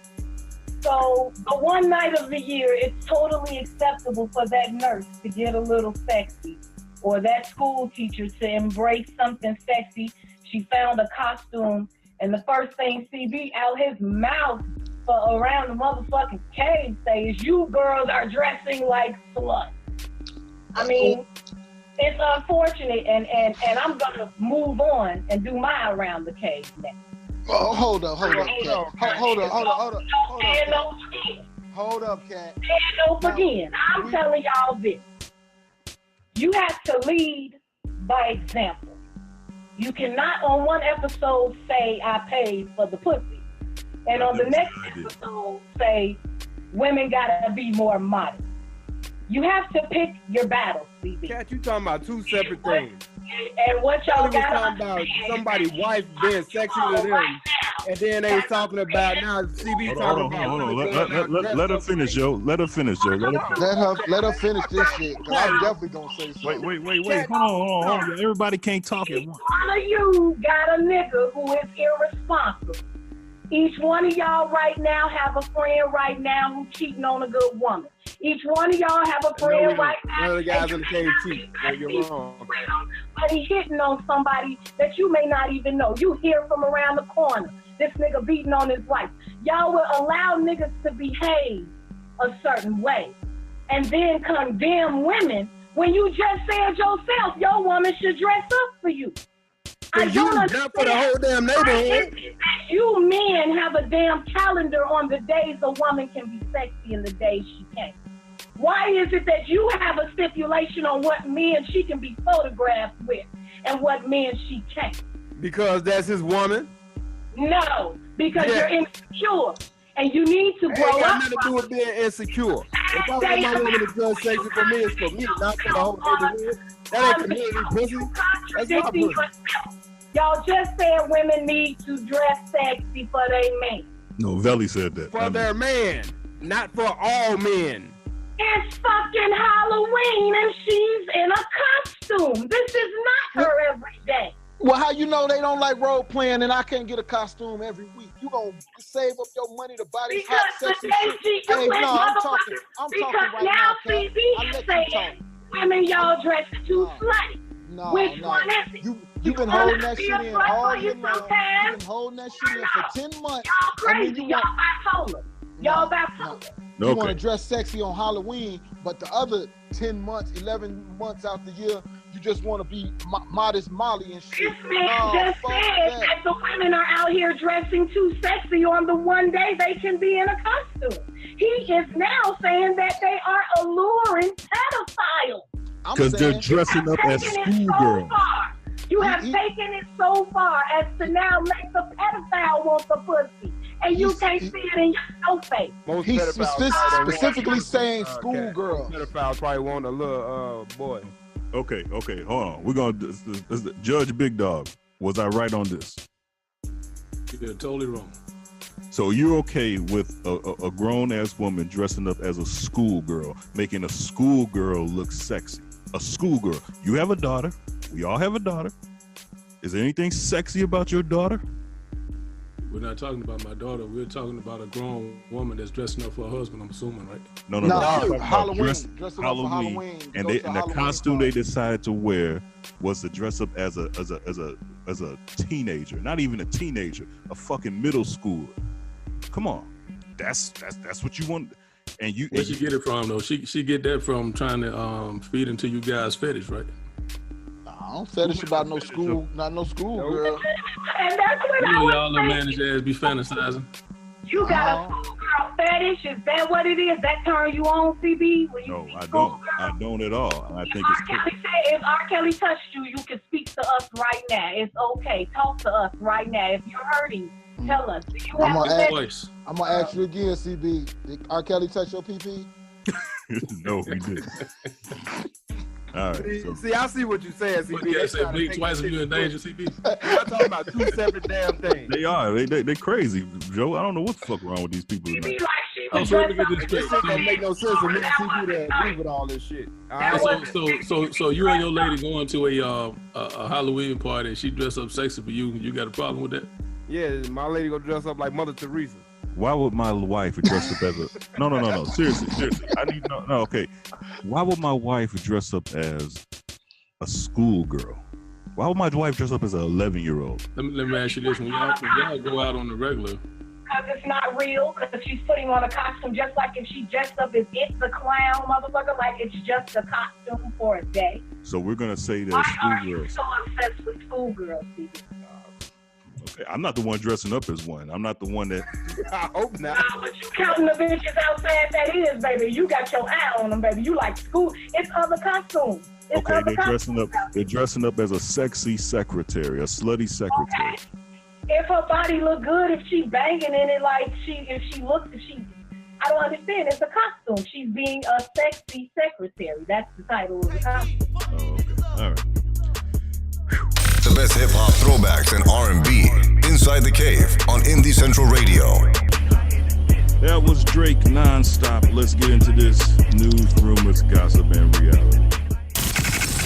So the one night of the year, it's totally acceptable for that nurse to get a little sexy, or that school teacher to embrace something sexy. She found a costume, and the first thing CB out his mouth for around the motherfucking cave say is, you girls are dressing like sluts. I mean, it's unfortunate, and I'm gonna move on and do my around the cave next. Oh, hold up, Cat. Hold up, Cat. And again, I'm telling y'all this. You have to lead by example. You cannot on one episode say, I paid for the pussy. And on the next episode say, women gotta be more modest. You have to pick your battles, CB. Cat, you talking about two separate things. And what y'all was talking about somebody's wife being sexy to them, and then they was talking about now CB talking about. Hold on. Let her finish, Joe. Let her finish. Let her finish this shit. Cause I'm definitely gonna say something. Wait. Hold on. Everybody can't talk at once. One of you got a nigga who is irresponsible. Each one of y'all right now have a friend right now who's cheating on a good woman. Each one of y'all have a friend right now. None of the guys in the cave cheat. You're wrong. But he's hitting on somebody that you may not even know. You hear from around the corner. This nigga beating on his wife. Y'all will allow niggas to behave a certain way and then condemn women when you just said yourself your woman should dress up for you. I don't understand. For the whole damn neighborhood. You men have a damn calendar on the days a woman can be sexy and the days she can't. Why is it that you have a stipulation on what men she can be photographed with and what men she can't? Because that's his woman? No, because you're insecure and you need to grow up. It got nothing to do with being insecure. If I want my woman to dress sexy for me, it's for me, not for the whole neighborhood. That ain't community pussy. That's my pussy. Y'all just said women need to dress sexy for their man. No, Velli said that. For their man, not for all men. It's fucking Halloween and she's in a costume. This is not her every day. Well, how you know they don't like role playing and I can't get a costume every week? You gonna save up your money to buy these hot sexy shit? Hey, no, I'm talking right now, Kat. I let you talk. Women, y'all dress too slutty. No, Which one is it? You've been holding that shit in all year long. You've been holding that shit in for 10 months. Y'all crazy. Y'all bipolar. Y'all bipolar. You want to dress sexy on Halloween, but the other 10 months, 11 months out the year, you just want to be modest Molly and shit. This man just said that the women are out here dressing too sexy on the one day they can be in a costume. He is now saying that they are alluring pedophiles. Because they're dressing up as schoolgirls. You have taken it so far as to now make the pedophile want the pussy. And you can't see it in your face. He's specifically saying schoolgirls. Pedophiles probably want a little boy. Okay, hold on. We're going to Judge Big Dog. Was I right on this? You're totally wrong. So you're okay with a grown-ass woman dressing up as a schoolgirl, making a schoolgirl look sexy? A schoolgirl. You have a daughter. We all have a daughter. Is there anything sexy about your daughter? We're not talking about my daughter. We're talking about a grown woman that's dressing up for her husband, I'm assuming, right? No. Halloween. Halloween. And the costume they decided to wear was to dress up as a teenager. Not even a teenager, a fucking middle schooler. Come on. That's what you want. And you Where'd she get it from though? She get that from trying to feed into you guys' fetish, right? I don't fetish about no school, not no school girl. And that's what y'all little managed ass be fantasizing. You got a schoolgirl fetish? Is that what it is? That turn you on, CB? No, I don't. I don't at all. I think it's Kelly said, if R. Kelly touched you, you can speak to us right now. It's okay. Talk to us right now. If you're hurting Tell us. Do you I'm have gonna Voice. I'm gonna ask you again, CB. Did R. Kelly touch your PP? No, he didn't. All right. So, See, I see what you're saying, CB. What you They say, trying to bleed take twice this if you shit in danger, CB? We're talking about two separate damn things. they are. They crazy, Joe. I don't know what the fuck wrong with these people She tonight. be like she I'm was trying to dressed get up this as straight. This shit don't make no sense for me and CB to agree with all this shit. All right? So you and your lady going to a Halloween party and she dressed up sexy for you. You got a problem with that? Yeah, my lady gonna dress up like Mother Teresa. Why would my wife dress up as a no? Seriously. I need to know. No, okay. Why would my wife dress up as a schoolgirl? Why would my wife dress up as an 11-year-old? Let me ask you this: when y'all go out on the regular, because it's not real, because she's putting on a costume just like if she dressed up as It's the Clown, motherfucker, like it's just a costume for a day. So we're gonna say that Why are you schoolgirls. so obsessed with schoolgirls, Steve? Okay, I'm not the one dressing up as one. I'm not the one that. I hope not. But you counting the bitches outside that is, baby. You got your eye on them, baby. You like school. It's other costumes. It's Okay, other they're dressing up. costumes. They're dressing up as a sexy secretary, a slutty secretary. Okay. If her body look good, if she banging in it like I don't understand. It's a costume. She's being a sexy secretary. That's the title of the costume. Oh, okay. All right. The best hip hop throwbacks and R&B inside the cave on Indie Central Radio. That was Drake nonstop. Let's get into this news, rumors, gossip, and reality.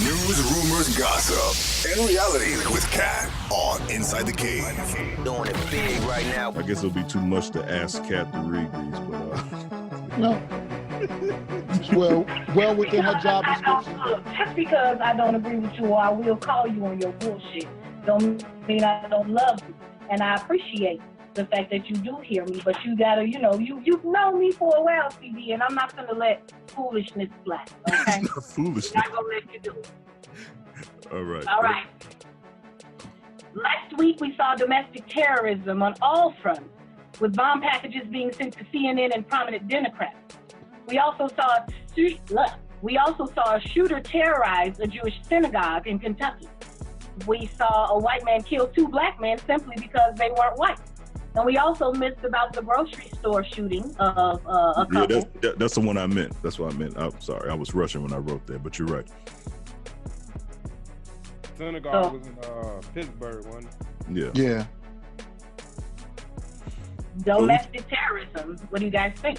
News, rumors, gossip, and reality with Kat on Inside the Cave. Doing it big right now. I guess it'll be too much to ask Kat to read these, but No. well within her job description. Look, just because I don't agree with you or I will call you on your bullshit don't mean I don't love you. And I appreciate the fact that you do hear me, but you gotta, you've known me for a while, CD, and I'm not gonna let foolishness slap, okay? Foolishness. I'm not gonna let you do it. All right. All right. Last week we saw domestic terrorism on all fronts, with bomb packages being sent to CNN and prominent Democrats. We also saw a shooter terrorize a Jewish synagogue in Kentucky. We saw a white man kill two black men simply because they weren't white. And we also missed about the grocery store shooting of a couple. Yeah, that's the one I meant. That's what I meant. I'm sorry. I was rushing when I wrote that, but you're right. Synagogue was in Pittsburgh, wasn't it? Yeah. Yeah. Domestic terrorism. What do you guys think?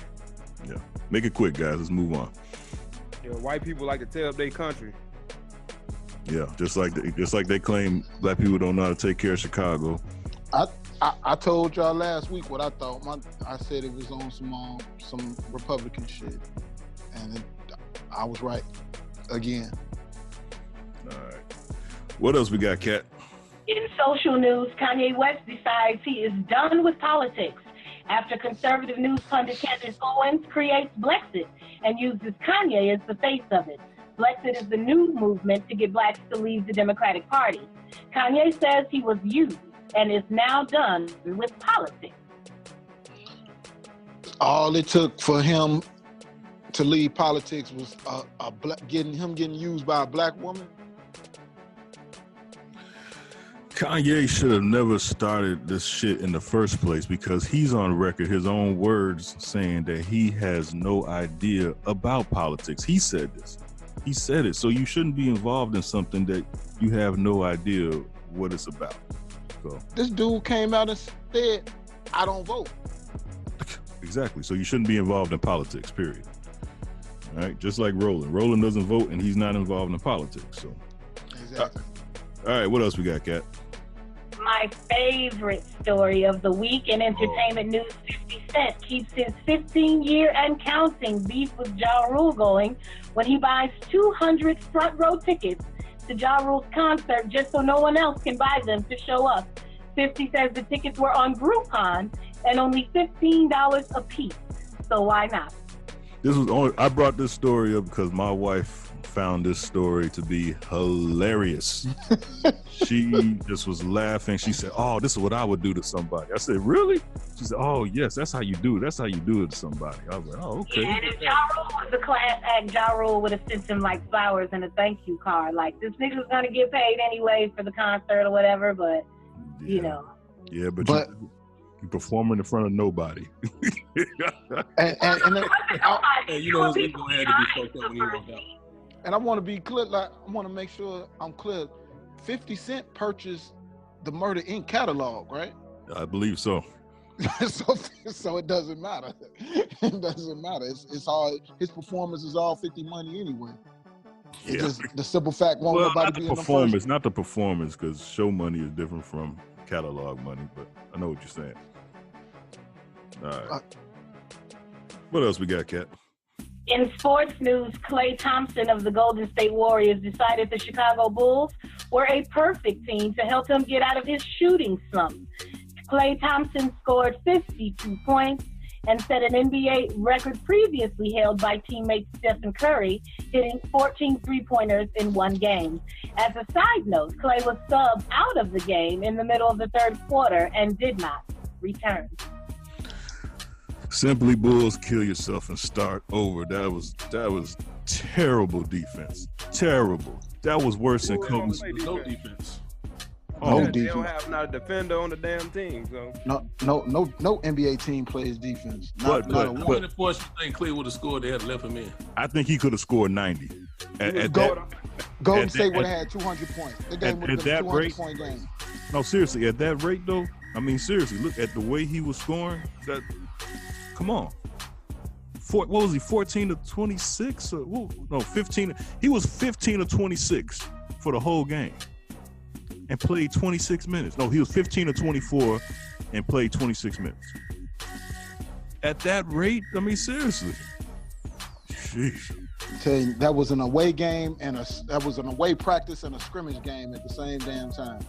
Yeah. Make it quick, guys. Let's move on. Yeah, white people like to tear up their country. Yeah, just like they claim black people don't know how to take care of Chicago. I told y'all last week what I thought. I said it was on some Republican shit, and I was right again. All right. What else we got, Kat? In social news, Kanye West decides he is done with politics after conservative news pundit Candace Owens creates Blexit and uses Kanye as the face of it. Blexit is the new movement to get blacks to leave the Democratic Party. Kanye says he was used and is now done with politics. All it took for him to leave politics was getting used by a black woman. Kanye should have never started this shit in the first place because he's on record, his own words, saying that he has no idea about politics. He said this. He said it. So you shouldn't be involved in something that you have no idea what it's about. So This dude came out and said, I don't vote. exactly. So you shouldn't be involved in politics, period. All right. Just like Roland. Roland doesn't vote and he's not involved in politics. So Exactly. all right, what else we got, Kat? My favorite story of the week in entertainment news, 50 Cent keeps his 15-year and counting beef with Ja Rule going when he buys 200 front row tickets to Ja Rule's concert just so no one else can buy them to show up. 50 says the tickets were on Groupon and only $15 a piece. So why not? I brought this story up because my wife found this story to be hilarious. She just was laughing. She said, "Oh, this is what I would do to somebody." I said, "Really?" She said, "Oh, yes, that's how you do it. That's how you do it to somebody." I was like, "Oh, okay." Yeah, and if Ja Rule was a class act, Ja Rule would have sent him like flowers and a thank you card. Like, this nigga's gonna get paid anyway for the concert or whatever, but you know. Yeah, but You performing in front of nobody. and Hey, you know his ego had to be fucked up when he walked out. And I want to be clear, like I want to make sure I'm clear. 50 Cent purchased the Murder Inc. catalog, right? I believe so. so it doesn't matter. It doesn't matter. It's all his performance is all 50 money anyway. It's just the simple fact won't nobody be in the performance, not the performance, because show money is different from catalog money. But I know what you're saying. All right. What else we got, Kat? In sports news, Klay Thompson of the Golden State Warriors decided the Chicago Bulls were a perfect team to help him get out of his shooting slump. Klay Thompson scored 52 points and set an NBA record previously held by teammate Stephen Curry, hitting 14 three-pointers in one game. As a side note, Klay was subbed out of the game in the middle of the third quarter and did not return. Simply Bulls, kill yourself and start over. That was terrible defense. Terrible. That was worse than Kobe's. No defense. Oh, They don't have not a defender on the damn team, so No NBA team plays defense. How many points you think Klay would have scored? They had left him in. I think he could have scored 90. Golden State would have had 200 points. The game would have been a 200-point game. No, seriously, at that rate though, I mean, seriously, look at the way he was scoring. Come on. What was he, 14 to 26? No, 15. He was 15 to 26 for the whole game and played 26 minutes. No, he was 15 to 24 and played 26 minutes. At that rate, I mean, seriously. Jeez. I'm telling you, that was an away game and that was an away practice and a scrimmage game at the same damn time.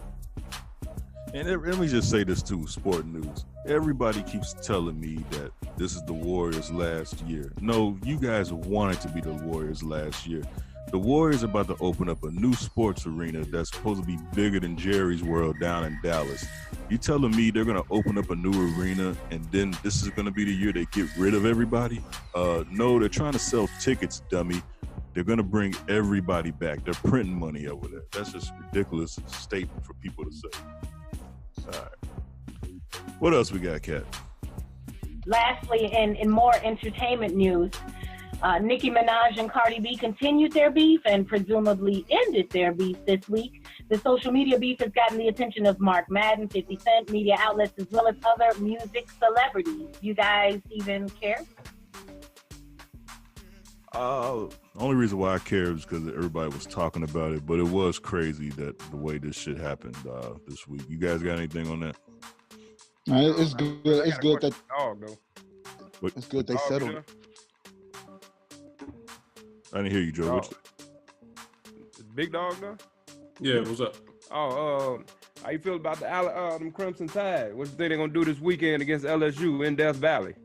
And let me just say this too, sport news. Everybody keeps telling me that this is the Warriors' last year. No, you guys wanted to be the Warriors last year. The Warriors are about to open up a new sports arena that's supposed to be bigger than Jerry's World down in Dallas. You telling me they're going to open up a new arena and then this is going to be the year they get rid of everybody? No, they're trying to sell tickets, dummy. They're going to bring everybody back. They're printing money over there. That's just a ridiculous statement for people to say. All right. What else we got, Kat? Lastly, in more entertainment news, Nicki Minaj and Cardi B continued their beef and presumably ended their beef this week. The social media beef has gotten the attention of Mark Madden, 50 Cent, media outlets, as well as other music celebrities. You guys even care? Only reason why I care is because everybody was talking about it, but it was crazy that the way this shit happened this week. You guys got anything on that? It's good. It's good that dog though. It's good they settled it. I didn't hear you, Joe. Big dog though? Yeah, what's up? How you feel about them Crimson Tide? What you think they're gonna do this weekend against LSU in Death Valley?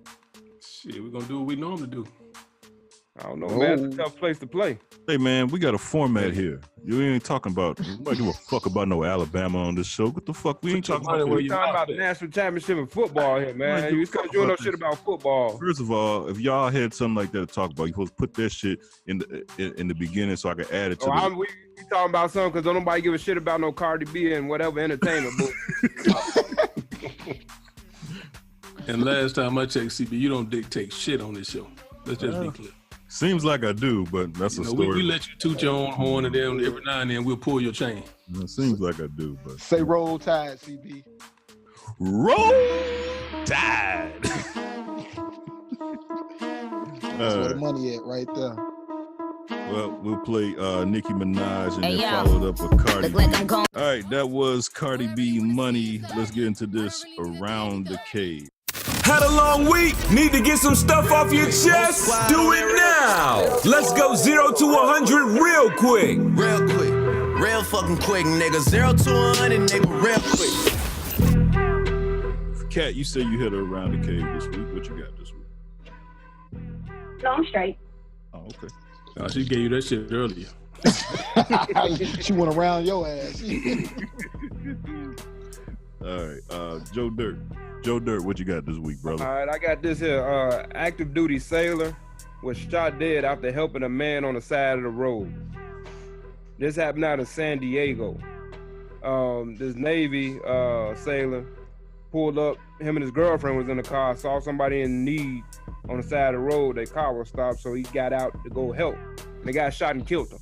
Shit, we're gonna do what we normally do. I don't know, man. It's a tough place to play. Hey, man, we got a format here. You ain't talking about, nobody give a fuck about no Alabama on this show. What the fuck? We ain't talking about We're talking about the national championship in football here, man. You don't know shit about football. First of all, if y'all had something like that to talk about, you're supposed to put that shit in the beginning so I can add it to we talking about something because don't nobody give a shit about no Cardi B and whatever entertainment. And last time I checked, CB, you don't dictate shit on this show. Let's just be clear. Seems like I do, but that's a story. We let you toot your own horn, and then every now and then we'll pull your chain. It seems like I do, but say roll tide, CB. Roll tide. That's where the money at right there. Well, we'll play Nicki Minaj and then followed up with Cardi B. All right, that was Cardi B, Money. Let's get into this Around the Cave. Had a long week? Need to get some stuff off your chest? Do it now! Let's go 0 to 100 real quick. Real quick. Real fucking quick, nigga. 0 to 100, nigga. Real quick. Kat, you say you hit Around the Cave this week. What you got this week? No, I'm straight. Oh, okay. Oh, she gave you that shit earlier. She went around your ass. All right, Joe Dirt. Joe Dirt, what you got this week, brother? All right, I got this here. Active duty sailor was shot dead after helping a man on the side of the road. This happened out in San Diego. This Navy sailor pulled up. Him and his girlfriend was in the car, saw somebody in need on the side of the road. Their car was stopped, so he got out to go help. And the guy shot and killed him.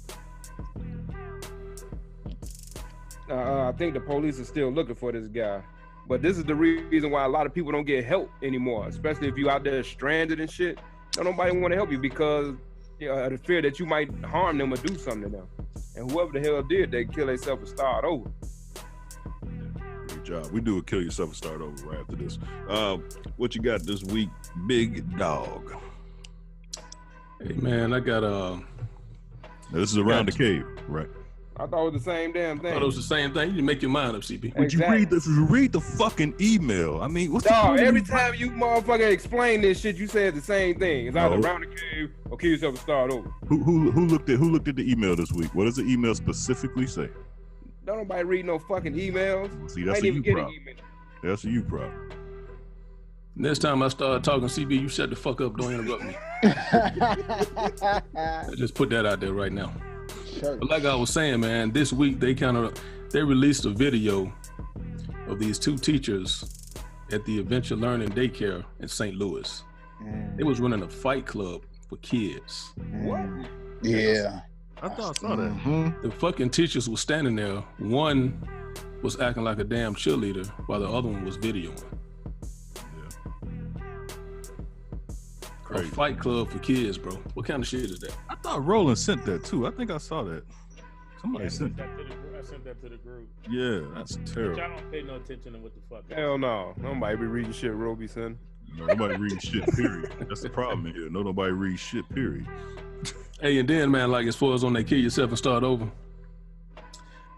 I think the police are still looking for this guy. But this is the reason why a lot of people don't get help anymore, especially if you out there stranded and shit. Don't nobody want to help you because of the fear that you might harm them or do something to them. And whoever the hell did, they kill themselves and start over. Great job. We do a kill yourself and start over right after this. What you got this week, Big Dog? Hey man, I got Now, this is around the cave, right? I thought it was the same damn thing. I thought it was the same thing. You need to make your mind up, CP. Would you read this? Read the fucking email. I mean, what's Dog, the every time you motherfucker explain this shit, you say the same thing. It's either around the cave or kill yourself and start over. Who looked at the email this week? What does the email specifically say? Don't nobody read no fucking emails. Well, see, that's I a ain't you even get an problem. email. That's a you problem. Next time I start talking, CB, you shut the fuck up. Don't interrupt me. I just put that out there right now. Sure. But like I was saying, man, this week they released a video of these two teachers at the Adventure Learning Daycare in St. Louis. They was running a fight club for kids. What? Yeah. I thought I saw that. Mm-hmm. The fucking teachers was standing there. One was acting like a damn cheerleader while the other one was videoing. A fight club for kids, bro. What kind of shit is that? I thought Roland sent that too. I think I saw that. Somebody sent that. I sent that to the group. Yeah, that's terrible. Which I don't pay no attention to what the fuck. Hell no. Nobody be reading shit, Roby, son. No, nobody reads shit, period. That's the problem here. Nobody reads shit, period. Hey, and then, man, like as far as on that kill yourself and start over,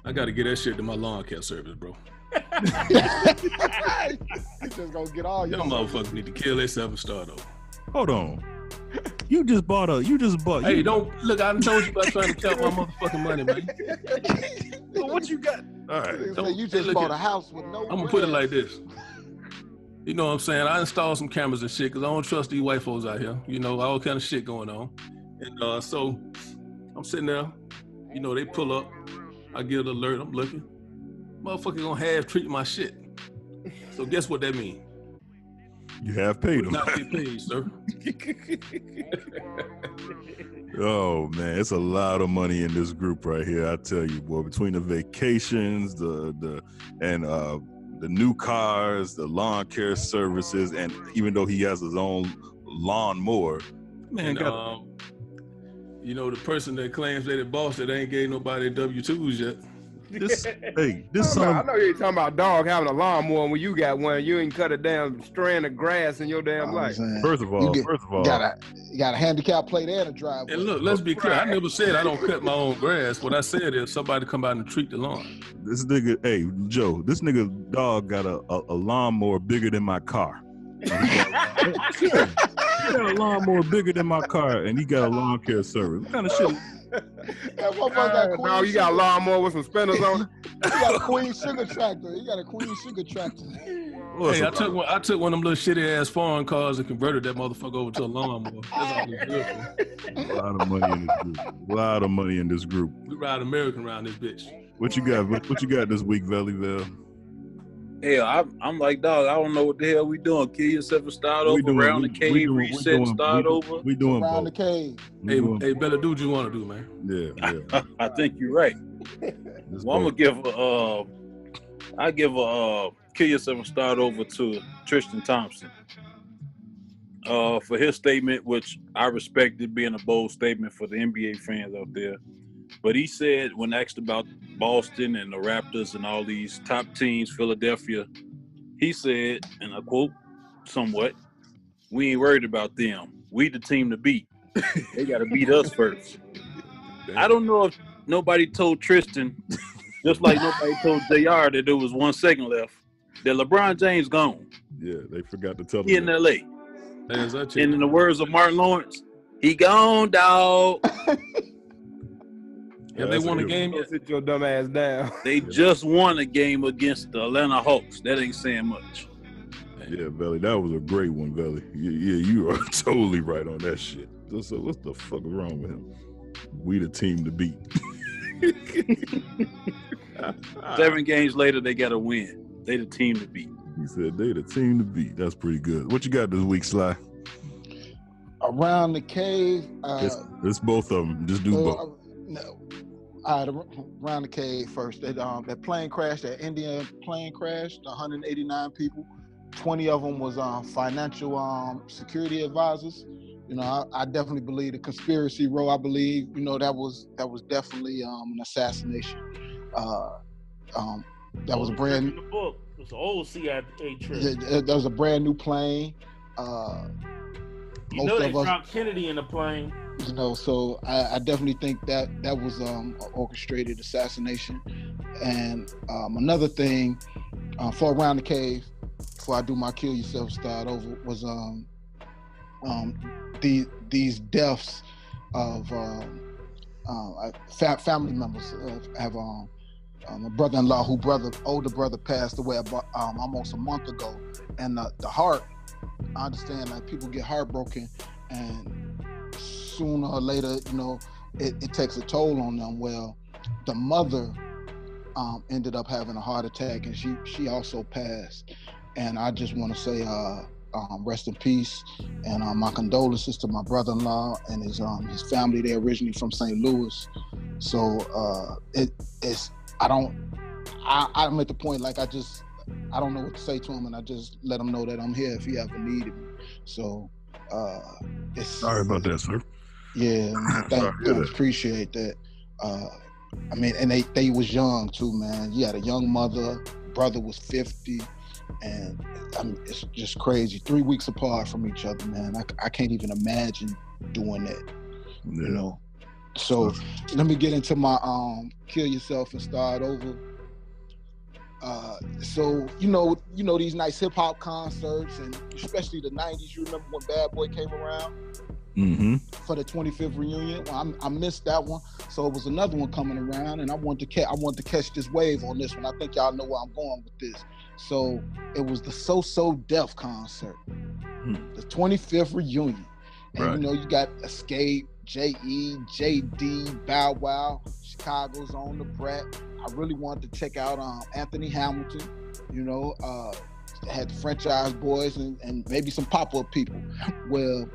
I got to get that shit to my lawn care service, bro. You just gonna get all your Y'all motherfuckers need to kill themselves and start over. Hold on. You just bought. Hey, don't look. I done told you about trying to count my motherfucking money, man. So what you got? All right. You just bought a house with no. I'm gonna put it like this. You know what I'm saying? I installed some cameras and shit because I don't trust these white folks out here. You know, all kind of shit going on. And so I'm sitting there. You know, they pull up. I get an alert. I'm looking. Motherfucker gonna half treat my shit. So guess what that means? You have paid them. Not be paid, sir. Oh man, it's a lot of money in this group right here. I tell you, boy. Between the vacations, the new cars, the lawn care services, and even though he has his own lawnmower, man. And, you know, the person that claims they the boss that ain't gave nobody W-2s yet. I know you ain't talking about dog having a lawnmower when you got one. You ain't cut a damn strand of grass in your damn life. First of all, you got a handicap plate and a driveway. And look, let's be clear. I never said I don't cut my own grass. What I said is somebody come out and treat the lawn. This nigga, hey Joe, this nigga dog got a lawnmower bigger than my car. He got a lawnmower bigger than my car, and he got a lawn care service. What kind of shit? No, you got a lawnmower with some spinners on it. You got a Queen Sugar tractor. Hey, I took one of them little shitty ass foreign cars and converted that motherfucker over to a lawnmower. That's all it's good for. A lot of money in this group. We ride American around this bitch. What you got? What you got this week, Valleyville? Hell, I'm like, dog, I don't know what the hell we doing. Kill yourself and start over, around the cave, reset and start over. We doing around both. the cave. Hey, Bella, do what you want to do, man. Yeah. I think you're right. Well, I'm gonna give a kill yourself and start over to Tristan Thompson for his statement, which I respected being a bold statement for the NBA fans out there. But he said, when asked about Boston and the Raptors and all these top teams, Philadelphia, he said, and I quote somewhat, "We ain't worried about them. We the team to beat. They got to beat us first." I don't know if nobody told Tristan, just like nobody told JR that there was 1 second left, that LeBron James gone. Yeah, they forgot to tell him. He in L.A. And in the words of Martin Lawrence, he gone, dog. Have they won a game yet? Sit your dumb ass down. They just won a game against the Atlanta Hawks. That ain't saying much. Yeah, Belly, that was a great one, Belly. Yeah, you are totally right on that shit. So what the fuck is wrong with him? We the team to beat. 7 games later, they got to win. They the team to beat. He said they the team to beat. That's pretty good. What you got this week, Sly? Around the cave. It's both of them. Just do both. No. All right, around the cave first. That plane crash, that Indian plane crash, 189 people. 20 of them was financial security advisors. You know, I definitely believe the conspiracy row. I believe, you know, that was definitely an assassination. That was a brand. In the book, it was an old CIA trip. That was a brand new plane. You know they dropped Kennedy in the plane. You know, so I definitely think that was an orchestrated assassination. And another thing for Around the Cave, before I do my kill yourself start over, was these deaths of family members have a brother-in-law older brother passed away about almost a month ago, and the heart. I understand, like, people get heartbroken, and sooner or later, you know, it takes a toll on them. Well, the mother ended up having a heart attack, and she also passed. And I just want to say rest in peace, and my condolences to my brother-in-law and his family. They're originally from St. Louis, so I'm at the point, like, I don't know what to say to him, and I just let him know that I'm here if he ever needed me. So it's sorry about that, sir. Yeah, thanks, appreciate that. I mean, and they was young too, man. You had a young mother, brother was 50, and it's just crazy. 3 weeks apart from each other, man. I can't even imagine doing that. Yeah. You know. So let me get into my kill yourself and start over. So you know these nice hip hop concerts, and especially the '90s. You remember when Bad Boy came around for the 25th reunion? Well, I missed that one, so it was another one coming around, and I wanted to catch this wave on this one. I think y'all know where I'm going with this. So it was the So Def concert, the 25th reunion, and you know you got Escape, J.E., J.D., Bow Wow, Chicago's on the Brat. I really wanted to check out Anthony Hamilton, you know, had the Franchise Boys and maybe some pop-up people. Well,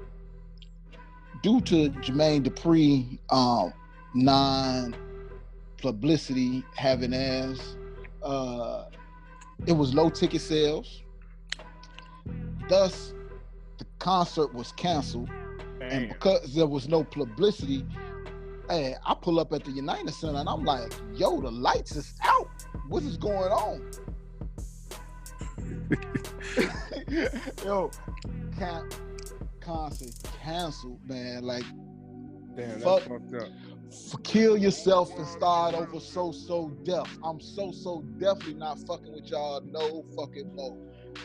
due to Jermaine Dupri non-publicity having as, it was low ticket sales. Thus, the concert was canceled. And because there was no publicity, hey, I pull up at the United Center and I'm like, yo, the lights is out. What is going on? Yo, concert canceled, man. Like, damn, that's fucked up. Kill yourself and start over. So Def. I'm so definitely not fucking with y'all no fucking more.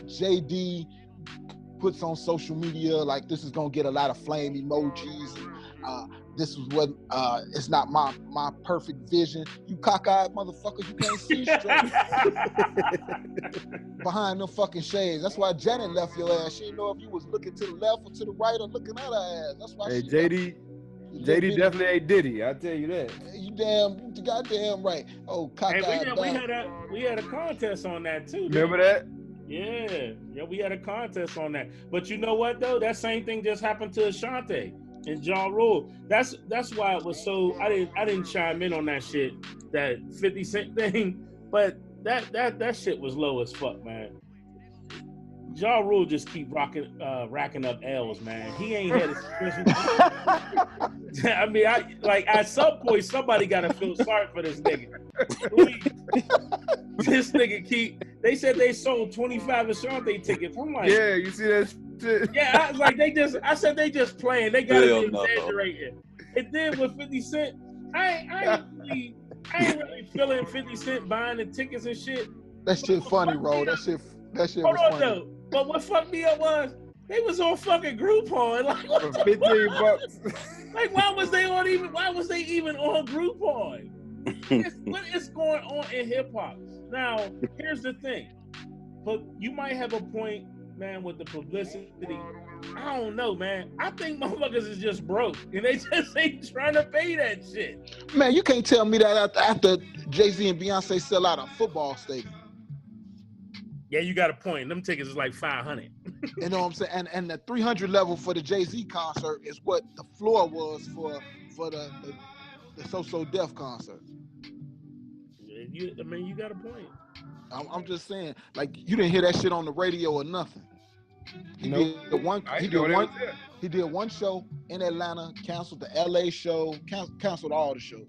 JD puts on social media like this is gonna get a lot of flame emojis. This is what it's not my perfect vision. You cockeyed motherfuckers, you can't see straight behind them fucking shades. That's why Janet left your ass. She didn't know if you was looking to the left or to the right or looking at her ass. That's why. Hey, JD definitely ain't Diddy. I tell you that. You goddamn right. Oh, cockeyed. Hey, we had a contest on that too. Remember that? Yeah, we had a contest on that. But you know what though? That same thing just happened to Ashanti and Ja Rule. That's why it was so. I didn't chime in on that shit, that 50 Cent thing. But that shit was low as fuck, man. Ja Rule just keep racking up L's, man. He ain't had a special. I mean, at some point somebody gotta feel sorry for this nigga. This nigga they said they sold 25 Ashanti tickets. I'm like, yeah, you see that shit? Yeah, I was like, they just playing. They gotta be exaggerating. And then with 50 Cent, I ain't really feeling 50 Cent buying the tickets and shit. That shit funny, bro. That shit was funny. Though. But what fucked me up was they was on fucking Groupon. Like, what for $15. Like, why was they even on Groupon? What is going on in hip hop? Now, here's the thing. But you might have a point, man, with the publicity. I don't know, man. I think motherfuckers is just broke and they just ain't trying to pay that shit. Man, you can't tell me that after Jay-Z and Beyonce sell out a football stadium. Yeah, you got a point. Them tickets is like $500. You know what I'm saying? And the 300 level for the Jay-Z concert is what the floor was for the So Def concert. I mean, you got a point. I'm just saying, like, you didn't hear that shit on the radio or nothing. He did one show in Atlanta, canceled the LA show, canceled all the shows.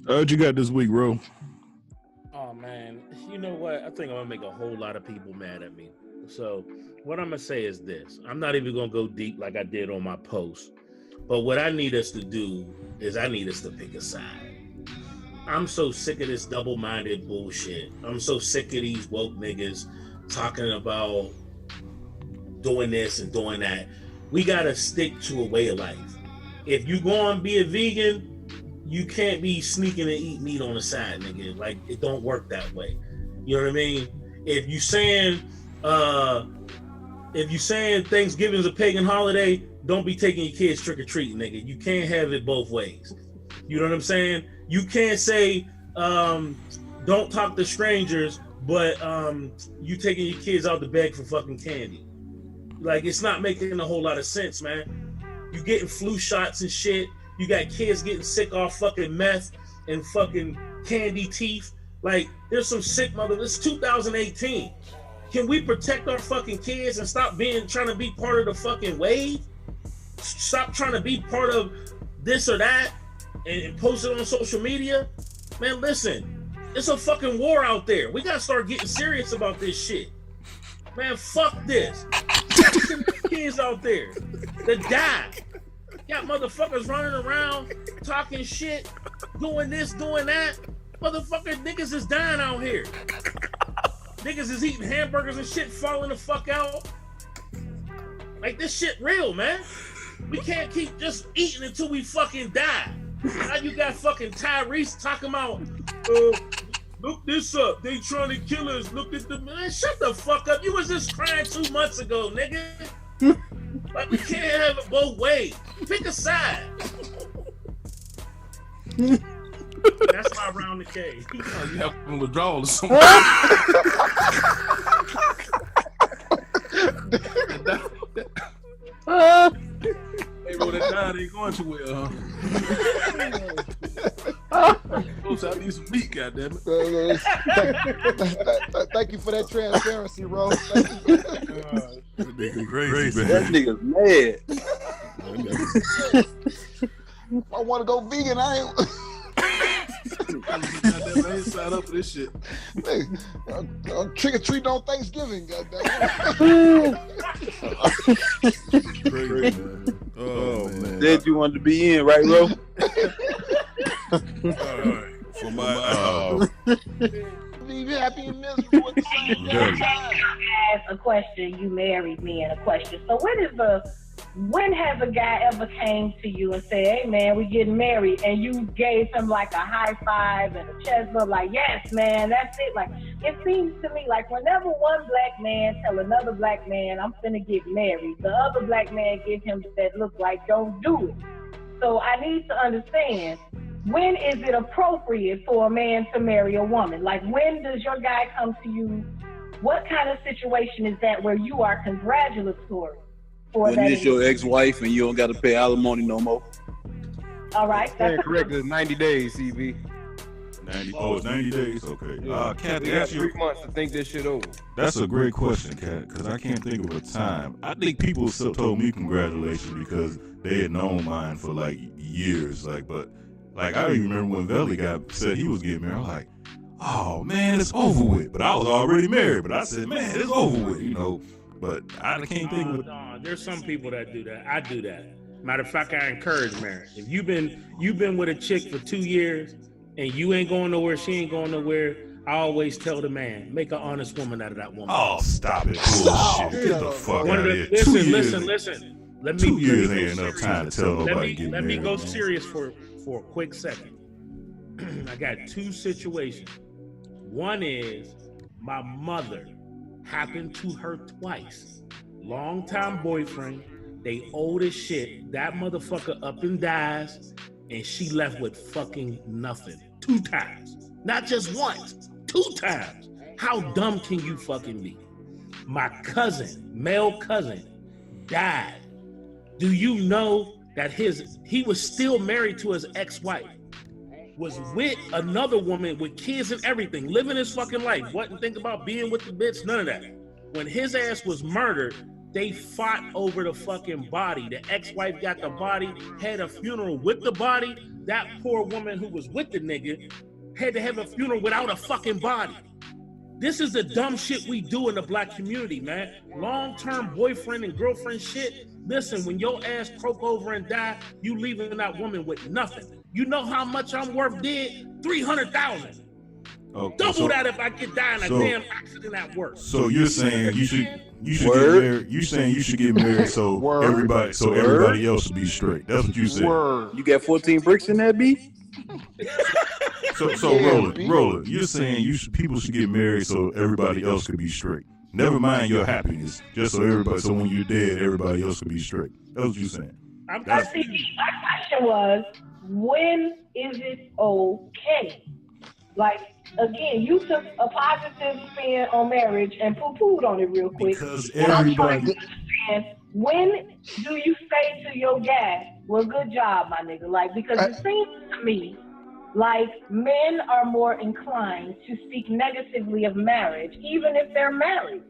What you got this week, bro? Oh man, you know what? I think I'm gonna make a whole lot of people mad at me. So what I'm gonna say is this. I'm not even gonna go deep like I did on my post. But what I need us to do is I need us to pick a side. I'm so sick of this double-minded bullshit. I'm so sick of these woke niggas talking about doing this and doing that. We gotta stick to a way of life. If you go and be a vegan, you can't be sneaking and eat meat on the side, nigga. Like, it don't work that way. You know what I mean? If you saying Thanksgiving's a pagan holiday, don't be taking your kids trick-or-treating, nigga. You can't have it both ways. You know what I'm saying? You can't say, don't talk to strangers, but you taking your kids out to beg for fucking candy. Like, it's not making a whole lot of sense, man. You getting flu shots and shit. You got kids getting sick off fucking meth and fucking candy teeth. Like, there's some sick mother. It's 2018. Can we protect our fucking kids and stop trying to be part of the fucking wave? Stop trying to be part of this or that and post it on social media? Man, listen, it's a fucking war out there. We gotta start getting serious about this shit. Man, fuck this. Kids out there that die. Got motherfuckers running around talking shit, doing this, doing that. Motherfucking niggas is dying out here. Niggas is eating hamburgers and shit, falling the fuck out. Like, this shit real, man. We can't keep just eating until we fucking die. Now you got fucking Tyrese talking about, look this up. They trying to kill us. Look at the man. Shut the fuck up. You was just crying 2 months ago, nigga. Like, we can't have it both ways. Pick a side. That's my round the cage. Oh, you have a withdrawal or something. Hey, bro, that diet ain't going too well, huh? Folks, I need some meat, goddammit. Thank you for that transparency, bro. That nigga crazy, man. That nigga's mad. I want to go vegan. I ain't. I ain't signed up for this shit. Trick or treat on Thanksgiving, goddamn. Crazy, man. Oh, man. Said you wanted to be in, right, bro? All right. For my Be happy and miserable at the same time. Ask a question. You married me in a question. So when has a guy ever came to you and said, hey man, we getting married, and you gave him like a high five and a chest bump, like, yes man, that's it? Like, it seems to me like whenever one black man tell another black man, I'm finna get married, the other black man give him that look like, don't do it. So I need to understand, when is it appropriate for a man to marry a woman? Like, when does your guy come to you? What kind of situation is that where you are congratulatory? When it's your ex-wife and you don't got to pay alimony no more. All right. That's correct. It's 90 days, CV. 90 days? Okay. Kat, you got 3 months to think this shit over. That's a great question, Kat, because I can't think of a time. I think people still told me congratulations because they had known mine for like years. But I don't even remember when Velly said he was getting married. I was like, oh man, it's over with. But I was already married. But I said, man, it's over with, you know. But I can't think of it. There's some people that do that. I do that. Matter of fact, I encourage marriage. If you've been with a chick for 2 years and you ain't going nowhere, she ain't going nowhere, I always tell the man, make an honest woman out of that woman. Oh, stop it. Bullshit. Get the fuck out of here. Listen. Let me 2 years ain't enough time to tell nobody get married. Let me go serious for a quick second. I got two situations. One is my mother happened to her twice. Long-time boyfriend, they old as shit. That motherfucker up and dies, and she left with fucking nothing. 2 times. Not just once, 2 times. How dumb can you fucking be? My cousin, male cousin, died. Do you know that he was still married to his ex-wife, was with another woman with kids and everything, living his fucking life, wasn't thinking about being with the bitch, none of that. When his ass was murdered, they fought over the fucking body. The ex-wife got the body, had a funeral with the body. That poor woman who was with the nigga had to have a funeral without a fucking body. This is the dumb shit we do in the black community, man. Long-term boyfriend and girlfriend shit. Listen, when your ass croak over and die, you leaving that woman with nothing. You know how much I'm worth dead? $300,000. Okay, Double that if I get die in a damn accident at work. So you're saying you should get married. You saying you should get married so everybody else will be straight. That's what you said. You got 14 bricks in that beat? So roll it. You're saying people should get married so everybody else could be straight. Never mind your happiness, just so when you're dead, everybody else could be straight. That's what you're saying. My question was, when is it okay? Like, again, you took a positive spin on marriage and poo-pooed on it real quick. Because everybody. When do you say to your guy, well, good job, my nigga? Like, because it seems to me like men are more inclined to speak negatively of marriage, even if they're married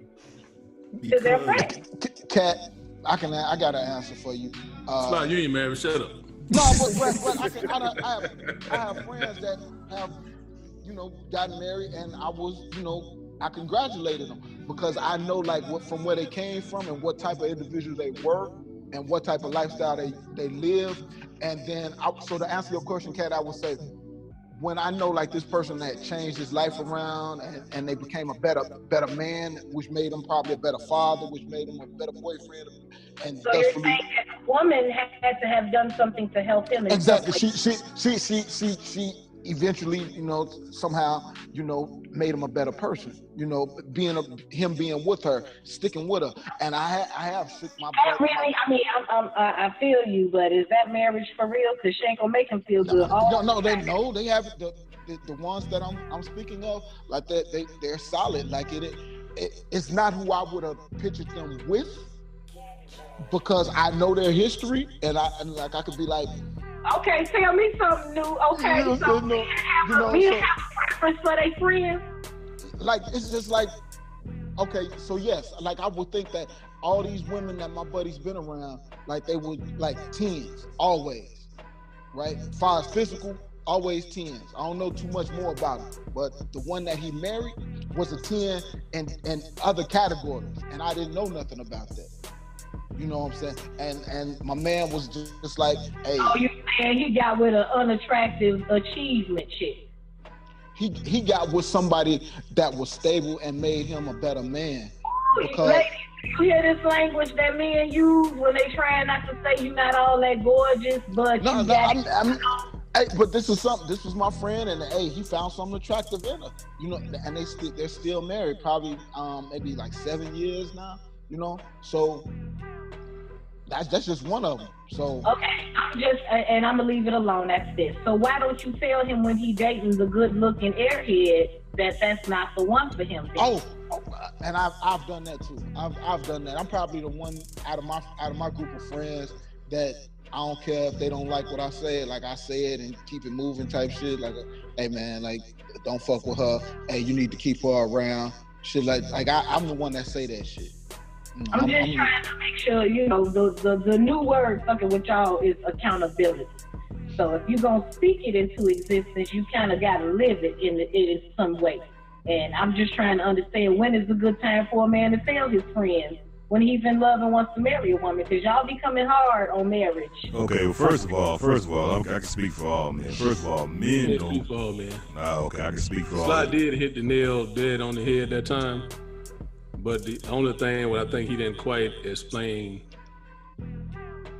to their friends. Kat, I got an answer for you. Slide, you ain't married. Shut up. No, but I have friends that have, gotten married, and I congratulated them because I know from where they came from and what type of individuals they were and what type of lifestyle they live. And then, so to answer your question, Kat, I would say, when I know this person that changed his life around and they became a better man, which made him probably a better father, which made him a better boyfriend. And so you're saying that a woman had to have done something to help him. Exactly. She eventually, somehow, made him a better person. Him being with her, sticking with her, and I have shook my butt. I feel you, but is that marriage for real? Because she ain't gonna make him feel good. They have the ones that I'm speaking of, they're solid. It's not who I would have pictured them with, because I know their history, and I could be like, okay, tell me something new. Okay, so men have a preference for their friends? It's just okay, so yes, I would think that all these women that my buddy's been around, they were 10s, always, right? As far as physical, always 10s. I don't know too much more about him, but the one that he married was a 10 in other categories, and I didn't know nothing about that. You know what I'm saying? And my man was just like, hey. Oh, you saying he got with an unattractive achievement chick? He got with somebody that was stable and made him a better man. Because ladies, you hear this language that men use when they try not to say you're not all that gorgeous, but hey, but this was my friend, and hey, he found something attractive in her. And they're still married, probably maybe 7 years now. So that's just one of them. So okay, I'm gonna leave it alone. That's this. So why don't you tell him when he dating the good-looking airhead that's not the one for him? Oh, and I've done that too. I've done that. I'm probably the one out of my group of friends that I don't care if they don't like what I said. I say it and keep it moving type shit. Hey man, don't fuck with her. Hey, you need to keep her around. Shit I'm the one that say that shit. I'm just trying to make sure, the new word fucking with y'all is accountability. So if you're going to speak it into existence, you kind of got to live it in some way. And I'm just trying to understand, when is a good time for a man to tell his friends when he's in love and wants to marry a woman? Because y'all be coming hard on marriage. Okay, well, first of all, I can speak for all men. First of all, men don't. Speak for all men. Okay, I can speak for all. Slide did hit the nail dead on the head that time. But the only thing what I think he didn't quite explain,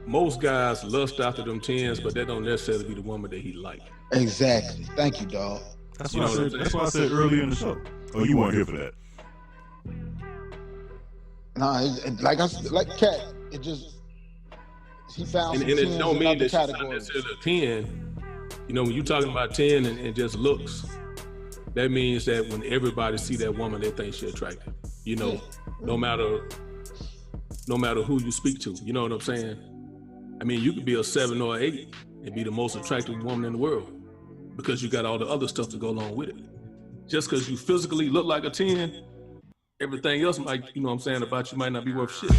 most guys lust after them 10s, but that don't necessarily be the woman that he like. Exactly. Thank you, dog. That's what I said earlier in the show. Oh, you weren't here for that. Like Kat, it just, he found some 10s it don't mean that she's categories. not necessarily a 10. When you're talking about 10 and just looks, that means that when everybody see that woman, they think she attractive. You know, no matter who you speak to. You know what I'm saying? I mean, you could be a 7 or 8 and be the most attractive woman in the world because you got all the other stuff to go along with it. Just because you physically look like a 10, everything else might, you know what I'm saying, about you might not be worth shit.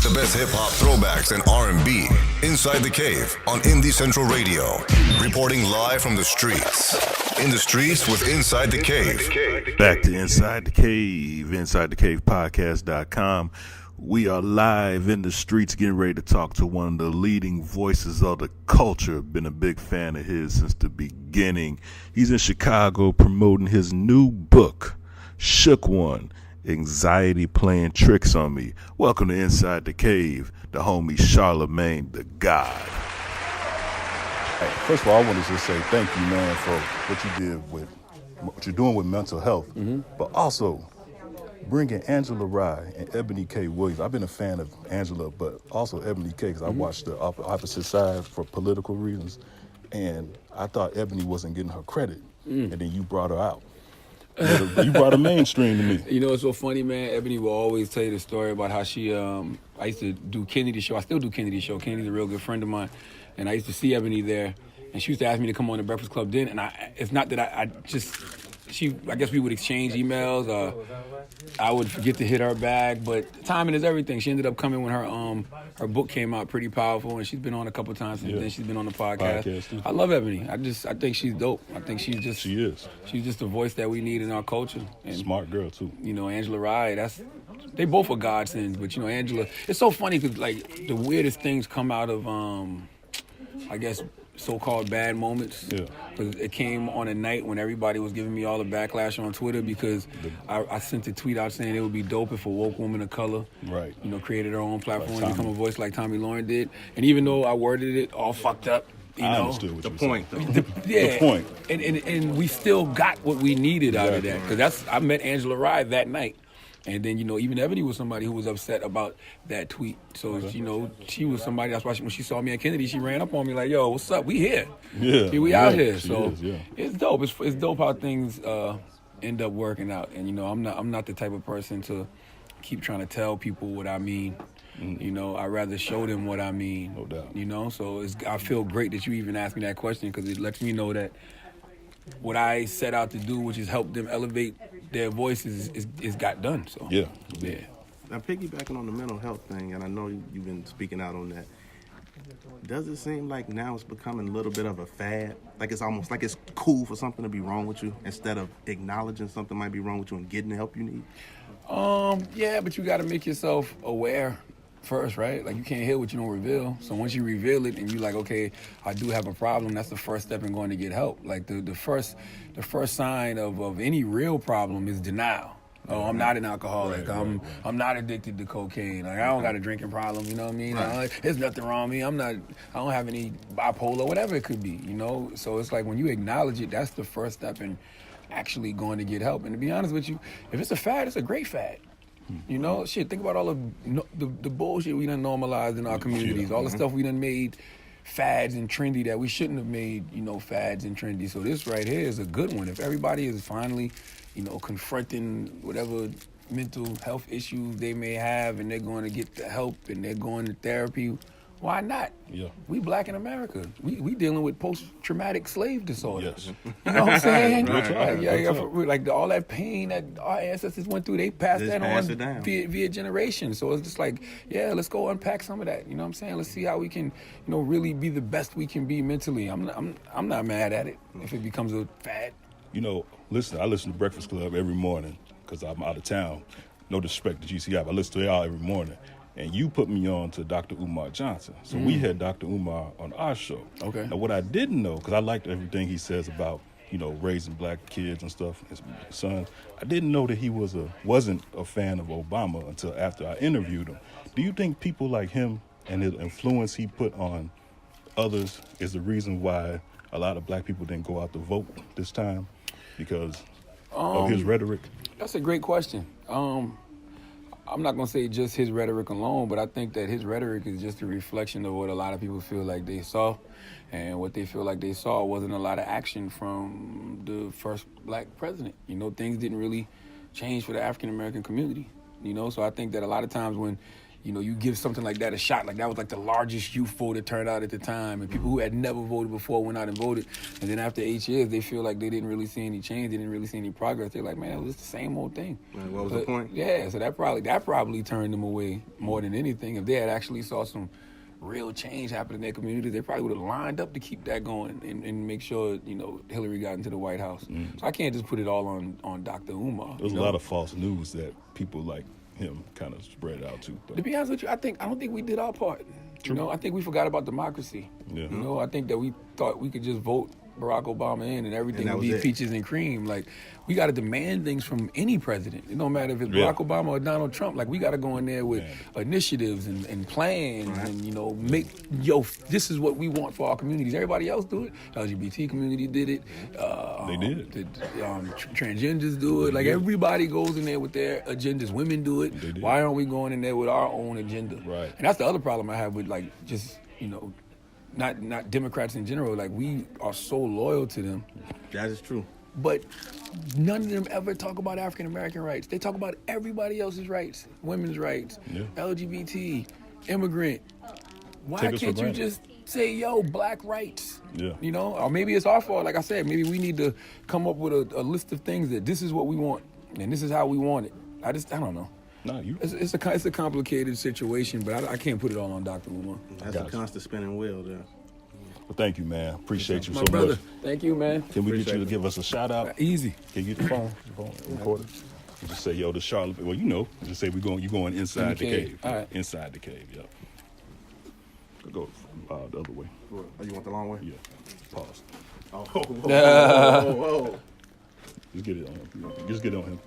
The best hip-hop throwbacks and R&B. Inside the Cave on Indie Central Radio. Reporting live from the streets. In the streets with Inside the Cave. Back to Inside the Cave, InsideTheCavePodcast.com. We are live in the streets getting ready to talk to one of the leading voices of the culture. Been a big fan of his since the beginning. He's in Chicago promoting his new book, Shook One, Anxiety Playing Tricks on Me. Welcome to Inside the Cave, the homie Charlamagne The God. Hey, first of all, I want to just say thank you, man, for what you did with what you're doing with mental health, but also bringing Angela Rye and Eboni K. Williams. I've been a fan of Angela, but also Eboni K. because I watched the opposite side for political reasons, and I thought Eboni wasn't getting her credit, and then you brought her out. You brought her mainstream to me. You know, it's so funny, man. Eboni will always tell you the story about how she, I used to do Kennedy's show. I still do Kennedy's show. Kennedy's a real good friend of mine, and I used to see Eboni there, and she used to ask me to come on the Breakfast Club then, and it's not that I guess we would exchange emails, I would forget to hit her back, but timing is everything. She ended up coming when her book came out, pretty powerful, and she's been on a couple times since then. She's been on the podcast. I love Eboni. I think she's dope. I think she's just a voice that we need in our culture. And, smart girl too. You know, Angela Rye, they both are godsends, but you know, Angela, it's so funny because like the weirdest things come out of I guess so-called bad moments. Yeah. Because it came on a night when everybody was giving me all the backlash on Twitter because I sent a tweet out saying it would be dope if a woke woman of color, created her own platform and become a voice like Tommy Lauren did. And even though I worded it all fucked up, I understood what you were saying. The point. And we still got what we needed out of that. Because I met Angela Rye that night. And then, you know, even Eboni was somebody who was upset about that tweet. So, you know, she was somebody, that's why when she saw me at Kennedy, she ran up on me like, yo, what's up? We here. Yeah. We out here. So it's dope. It's dope how things end up working out. And, you know, I'm not the type of person to keep trying to tell people what I mean. You know, I'd rather show them what I mean. No doubt. You know, so I feel great that you even asked me that question because it lets me know that what I set out to do, which is help them elevate their voices, is got done. So yeah. Now piggybacking on the mental health thing, and I know you've been speaking out on that. Does it seem like now it's becoming a little bit of a fad? Like it's almost like it's cool for something to be wrong with you instead of acknowledging something might be wrong with you and getting the help you need? Yeah, but you got to make yourself aware first, right? Like you can't hear what you don't reveal. So once you reveal it and you're like, okay, I do have a problem, that's the first step in going to get help. Like the first sign of any real problem is denial. Oh, I'm not an alcoholic. I'm not addicted to cocaine. Like I don't got a drinking problem. You know what I mean? There's nothing wrong with me. I don't have any bipolar, whatever it could be. You know. So it's like when you acknowledge it, that's the first step in actually going to get help. And to be honest with you, if it's a fad, it's a great fad. You know, shit, think about all of the bullshit we done normalized in our communities, all the stuff we done made fads and trendy that we shouldn't have made, you know, fads and trendy. So this right here is a good one. If everybody is finally, you know, confronting whatever mental health issues they may have and they're going to get the help and they're going to therapy, why not? Yeah. We black in America. We dealing with post-traumatic slave disorder. Yes. You know what I'm saying? Like all that pain that our ancestors went through, they passed that on via generations. So it's just like, yeah, let's go unpack some of that. You know what I'm saying? Let's see how we can, you know, really be the best we can be mentally. I'm not mad at it if it becomes a fad. You know, I listen to Breakfast Club every morning because I'm out of town. No disrespect to GCI, I listen to y'all every morning. And you put me on to Dr. Umar Johnson. So we had Dr. Umar on our show. Okay. Now, what I didn't know, because I liked everything he says about, you know, raising black kids and stuff, his sons, I didn't know that he wasn't a fan of Obama until after I interviewed him. Do you think people like him and the influence he put on others is the reason why a lot of black people didn't go out to vote this time? Because of his rhetoric? That's a great question. I'm not gonna say just his rhetoric alone, but I think that his rhetoric is just a reflection of what a lot of people feel like they saw. And what they feel like they saw wasn't a lot of action from the first black president. You know, things didn't really change for the African-American community. You know, so I think that a lot of times when, you know, you give something like that a shot, like that was like the largest youth vote that turned out at the time, and people who had never voted before went out and voted, and then after 8 years, they feel like they didn't really see any change, they didn't really see any progress. They're like, man, it was the same old thing. Man, what was the point? Yeah, so that probably turned them away more than anything. If they had actually saw some real change happen in their community, they probably would have lined up to keep that going and make sure, you know, Hillary got into the White House. So I can't just put it all on Dr. Umar. There's a lot of false news that people like him kind of spread out too. To be honest with you, I don't think we did our part. You know, I think we forgot about democracy. Yeah. You know, I think that we thought we could just vote Barack Obama in and everything would be peaches and cream. Like, we got to demand things from any president. It don't matter if it's Barack Obama or Donald Trump. Like, we got to go in there with initiatives and plans and, you know, this is what we want for our communities. Everybody else do it. LGBT community did it. They did. Transgenders do it. Like, everybody goes in there with their agendas. Women do it. Why aren't we going in there with our own agenda? Right. And that's the other problem I have with, like, just, you know, not Democrats in general. Like, we are so loyal to them. That is true. But none of them ever talk about African American rights. They talk about everybody else's rights, women's rights, LGBT, immigrant. Why can't you just say, yo, black rights? Yeah. You know, or maybe it's our fault. Like I said, maybe we need to come up with a list of things that this is what we want and this is how we want it. I don't know. No, it's a complicated situation, but I can't put it all on Dr. Umar. That's a constant spinning wheel there. Well, thank you, man. Appreciate you My so brother. much. Thank you, man. Can we get you to give us a shout out? Easy. Can you get the phone? Record it. You just say, yo, the Charlemagne. Well, you know, just say you're going inside the cave. All right. Inside the cave, yeah. Go the other way. Oh, you want the long way? Yeah. Pause. Oh, whoa. Just get it on him. Just get it on him.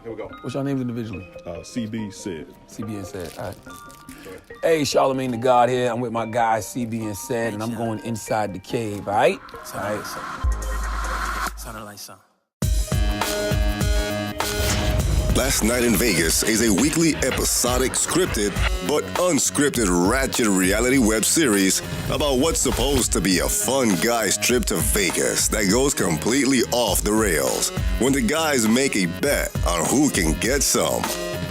Here we go. What's your names individually? CB said. CB and said. All right. Hey, Charlamagne The God here. I'm with my guy CB and said, and I'm going inside the cave. All right. All right. Sounded like something. Last Night in Vegas is a weekly episodic scripted but unscripted ratchet reality web series about what's supposed to be a fun guy's trip to Vegas that goes completely off the rails when the guys make a bet on who can get some.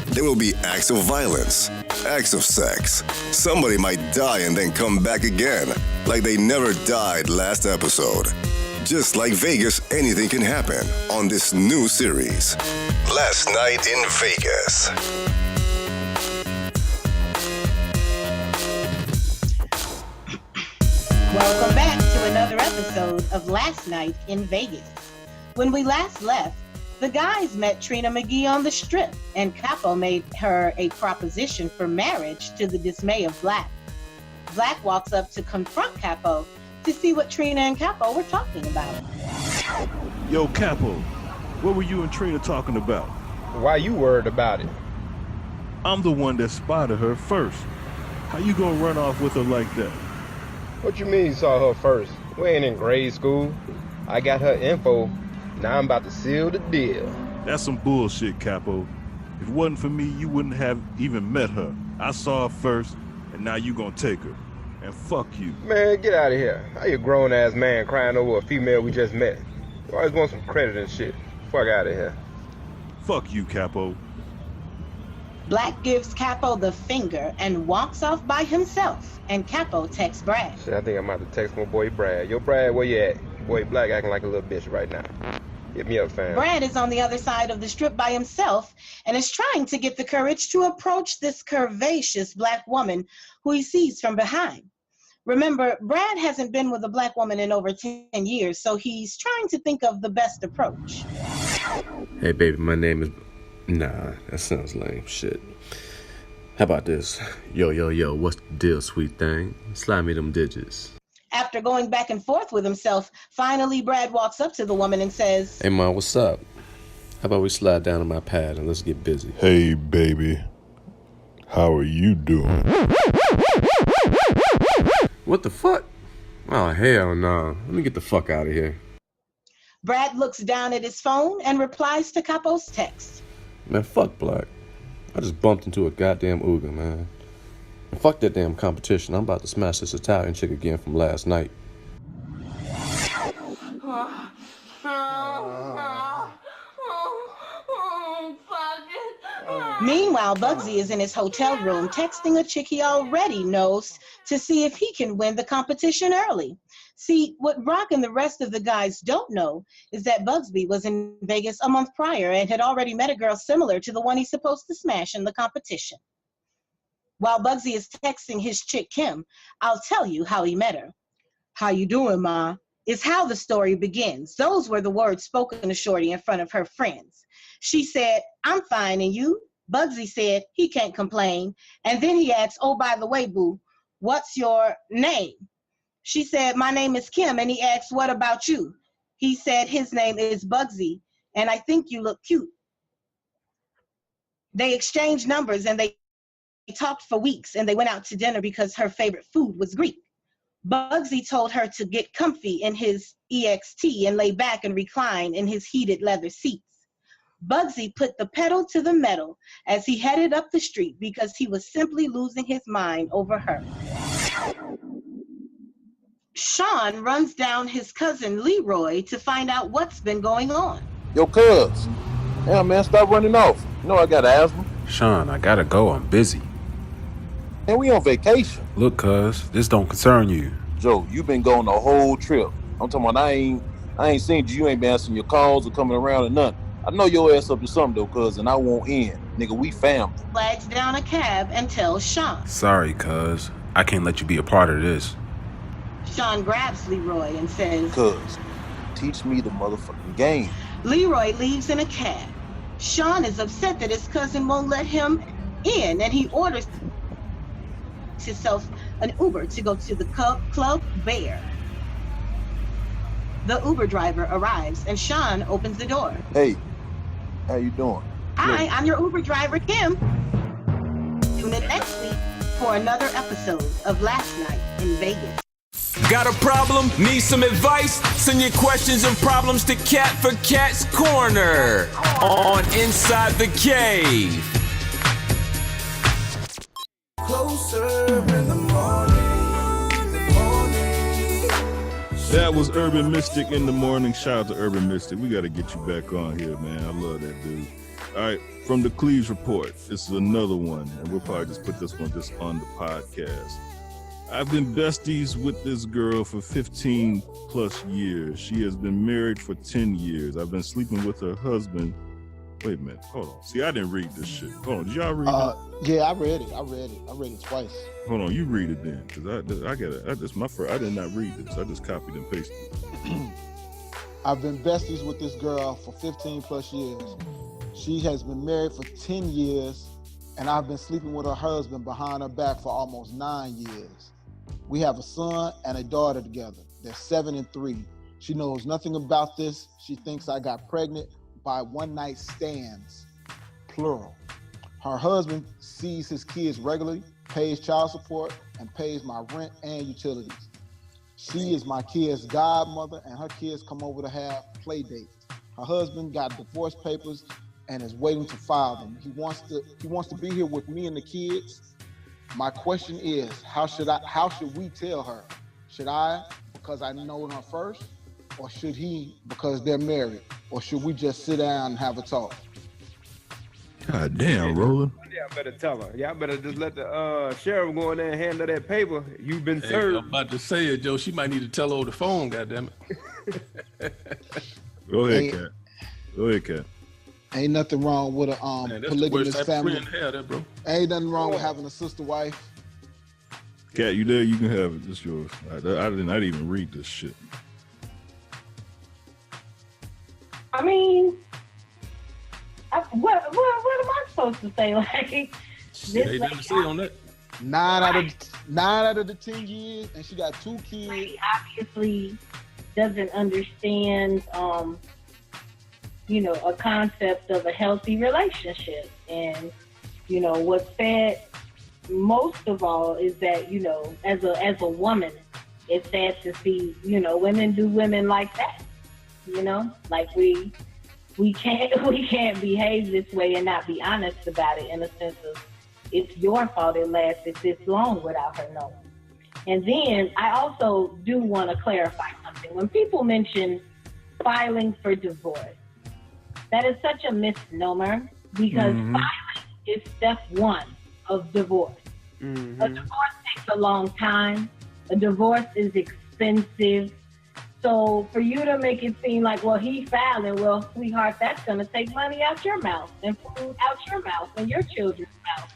There will be acts of violence, acts of sex. Somebody might die and then come back again, like they never died last episode. Just like Vegas, anything can happen on this new series. Last Night in Vegas. Welcome back to another episode of Last Night in Vegas. When we last left, the guys met Trina McGee on the Strip, and Capo made her a proposition for marriage to the dismay of Black. Black walks up to confront Capo to see what Trina and Capo were talking about. Yo, Capo, what were you and Trina talking about? Why you worried about it? I'm the one that spotted her first. How you gonna run off with her like that? What you mean you saw her first? We ain't in grade school. I got her info. Now I'm about to seal the deal. That's some bullshit, Capo. If it wasn't for me, you wouldn't have even met her. I saw her first, and now you gonna take her. And fuck you. Man, get out of here. How you a grown-ass man crying over a female we just met? You always want some credit and shit. Fuck out of here. Fuck you, Capo. Black gives Capo the finger and walks off by himself, and Capo texts Brad. Shit, I think I'm about to text my boy Brad. Yo, Brad, where you at? Boy, Black acting like a little bitch right now. Hit me up, fam. Brad is on the other side of the Strip by himself and is trying to get the courage to approach this curvaceous Black woman who he sees from behind. Remember, Brad hasn't been with a Black woman in over 10 years, so he's trying to think of the best approach. Hey, baby, my name is... Nah, that sounds lame. Shit. How about this? Yo, what's the deal, sweet thing? Slide me them digits. After going back and forth with himself, finally Brad walks up to the woman and says, Hey, Ma, what's up? How about we slide down on my pad and let's get busy? Hey, baby. How are you doing? What the fuck? Oh, hell no. Let me get the fuck out of here. Brad looks down at his phone and replies to Capo's text. Man, fuck Black. I just bumped into a goddamn Uga, man. And fuck that damn competition. I'm about to smash this Italian chick again from last night. Meanwhile, Bugsy is in his hotel room texting a chick he already knows to see if he can win the competition early. See, what Rock and the rest of the guys don't know is that Bugsy was in Vegas a month prior and had already met a girl similar to the one he's supposed to smash in the competition. While Bugsy is texting his chick, Kim, I'll tell you how he met her. "How you doing, Ma?" is how the story begins. Those were the words spoken to Shorty in front of her friends. She said, "I'm fine, and you?" Bugsy said he can't complain. And then he asked, "Oh, by the way, boo, what's your name?" She said, "My name is Kim." And he asked, "What about you?" He said his name is Bugsy, and I think you look cute. They exchanged numbers and they talked for weeks, and they went out to dinner because her favorite food was Greek. Bugsy told her to get comfy in his EXT and lay back and recline in his heated leather seats. Bugsy put the pedal to the metal as he headed up the street because he was simply losing his mind over her. Sean runs down his cousin Leroy to find out what's been going on. Yo, cuz. Damn, man, stop running off. You know I got asthma. Sean, I gotta go. I'm busy. And we on vacation. Look, cuz, this don't concern you. Joe, you been going the whole trip. I'm talking about I ain't seen you. You ain't been answering your calls or coming around or nothing. I know your ass up to something though, cuz, and I won't end. Nigga, we family. Flags down a cab and tells Sean. Sorry, cuz. I can't let you be a part of this. Sean grabs Leroy and says, "Cuz, teach me the motherfucking game." Leroy leaves in a cab. Sean is upset that his cousin won't let him in, and he orders himself an Uber to go to the Club Bear. The Uber driver arrives, and Sean opens the door. "Hey, how you doing?" "Hi, I'm your Uber driver, Kim." Tune in next week for another episode of Last Night in Vegas. Got a problem? Need some advice? Send your questions and problems to Cat for Cat's Corner on Inside the Cave. Closer in the morning. That was Urban Mystic in the morning. Shout out to Urban Mystic. We got to get you back on here, man. I love that dude. All right, from the Cleves Report. This is another one, and we'll probably just put this one just on the podcast. I've been besties with this girl for 15 plus years. She has been married for 10 years. I've been sleeping with her husband. Wait a minute, hold on. See, I didn't read this shit. Hold on, did y'all read it? Yeah, I read it. I read it twice. Hold on, you read it then, because I get it. That's my first. I did not read this. I just copied and pasted it. I've been besties with this girl for 15 plus years. She has been married for 10 years, and I've been sleeping with her husband behind her back for almost 9 years. We have a son and a daughter together. They're 7 and 3. She knows nothing about this. She thinks I got pregnant by one night stands, plural. Her husband sees his kids regularly, pays child support, and pays my rent and utilities. She is my kids' godmother, and her kids come over to have play dates. Her husband got divorce papers and is waiting to file them. He wants to be here with me and the kids. My question is, how should we tell her? Should I, because I know her first, or should he, because they're married? Or should we just sit down and have a talk? God damn, Roland. Y'all better tell her. Y'all better just let the sheriff go in there and handle that paper. You've been served. I'm about to say it, Joe. She might need to tell over the phone, goddammit. Go ahead, Cat. Go ahead, Cat. Ain't nothing wrong with a Man, that's polygamous the worst family. type of friend had, bro. Ain't nothing wrong with having a sister wife. Cat, you there? You can have it. It's yours. I didn't even read this shit. I mean, what am I supposed to say? Like, this They didn't say on that. 9 out of the 10 years, and she got 2 kids. He obviously doesn't understand, a concept of a healthy relationship. And, what's sad most of all is that, as a woman, it's sad to see, women do women like that. Like we we can't behave this way and not be honest about it, in a sense of it's your fault it lasted this long without her knowing. And then I also do want to clarify something. When people mention filing for divorce, that is such a misnomer, because filing is step one of divorce. A divorce takes a long time. A divorce is expensive. So for you to make it seem like, well, he filing, well, sweetheart, that's going to take money out your mouth and food out your mouth and your children's mouth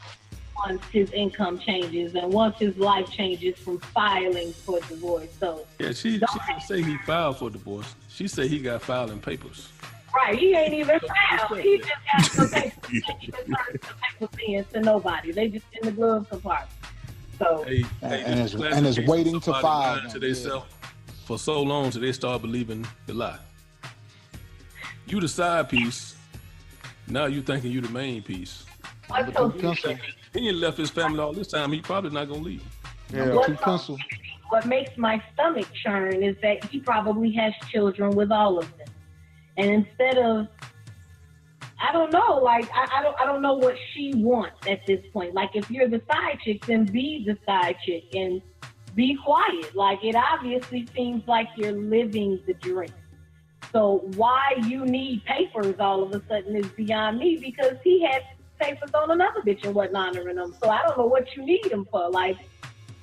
once his income changes and once his life changes from filing for divorce. So yeah, she didn't say he filed for divorce. She said he got filing papers. Right, he ain't even filed. He just got some papers. He ain't even turned the papers in to nobody. They just in the glove compartment. So and is waiting to file to themselves for so long till they start believing the lie. You the side piece. Now you thinking you the main piece. He ain't left his family all this time. He probably not gonna leave. What makes my stomach churn is that he probably has children with all of them, and instead of, I don't know, like I don't know what she wants at this point. Like, if you're the side chick, then be the side chick and be quiet. Like, it obviously seems like you're living the dream. So why you need papers all of a sudden is beyond me, because he had papers on another bitch and wasn't honoring them. So I don't know what you need them for. Like,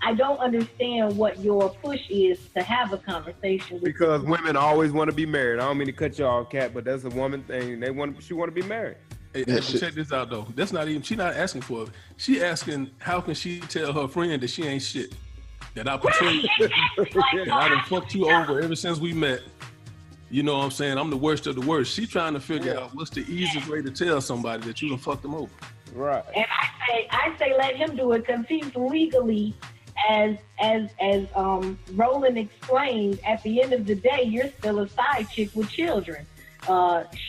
I don't understand what your push is to have a conversation with because people. women always want to be married. I don't mean to cut you off, Kat, but that's a woman thing. She want to be married. Hey, check this out though. That's not even. She not asking for it. She asking, how can she tell her friend that she ain't shit? That I betrayed you. That I done fucked you over ever since we met. You know what I'm saying? I'm the worst of the worst. She trying to figure out what's the easiest way to tell somebody that you done fucked them over. Right. And I say let him do it, because he's legally, as Roland explained, at the end of the day, you're still a side chick with children.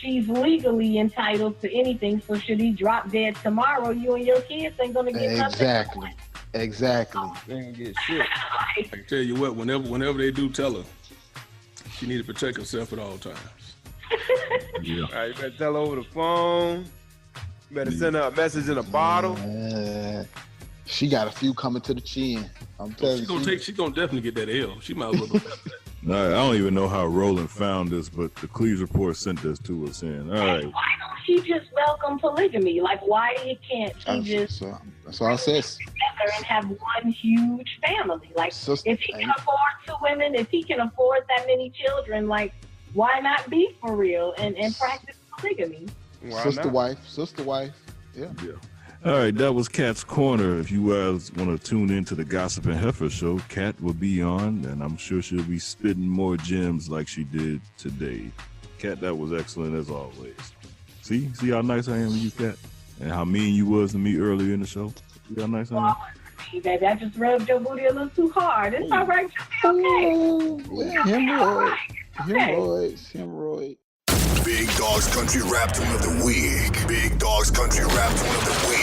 She's legally entitled to anything, so should he drop dead tomorrow, you and your kids ain't gonna get nothing. Exactly. They ain't get shit. I can tell you what, whenever they do tell her, she need to protect herself at all times. Yeah. All right, you better tell her over the phone. You better send her a message in a bottle. She got a few coming to the chin. I'm telling you. She gonna definitely get that L. She might as well go back to that. I don't even know how Roland found this, but the Cleves report sent this to us in. All right. Why don't she just welcome polygamy? Like, why can't she just that's what I said. together and have one huge family? Like, if he can afford 2 women, if he can afford that many children, like, why not be for real and practice polygamy? Sister wife. Yeah. All right, that was Kat's Corner. If you guys want to tune into the Gossip and Heifer show, Kat will be on, and I'm sure she'll be spitting more gems like she did today. Kat, that was excellent as always. See how nice I am to you, Kat? And how mean you was to me earlier in the show? See how nice I am? Baby, I just rubbed your booty a little too hard. It's all right. You'll be okay. Hemorrhoids. Big Dog's Country Rap Tune of the Week. Big Dog's Country Rap Tune of the Week.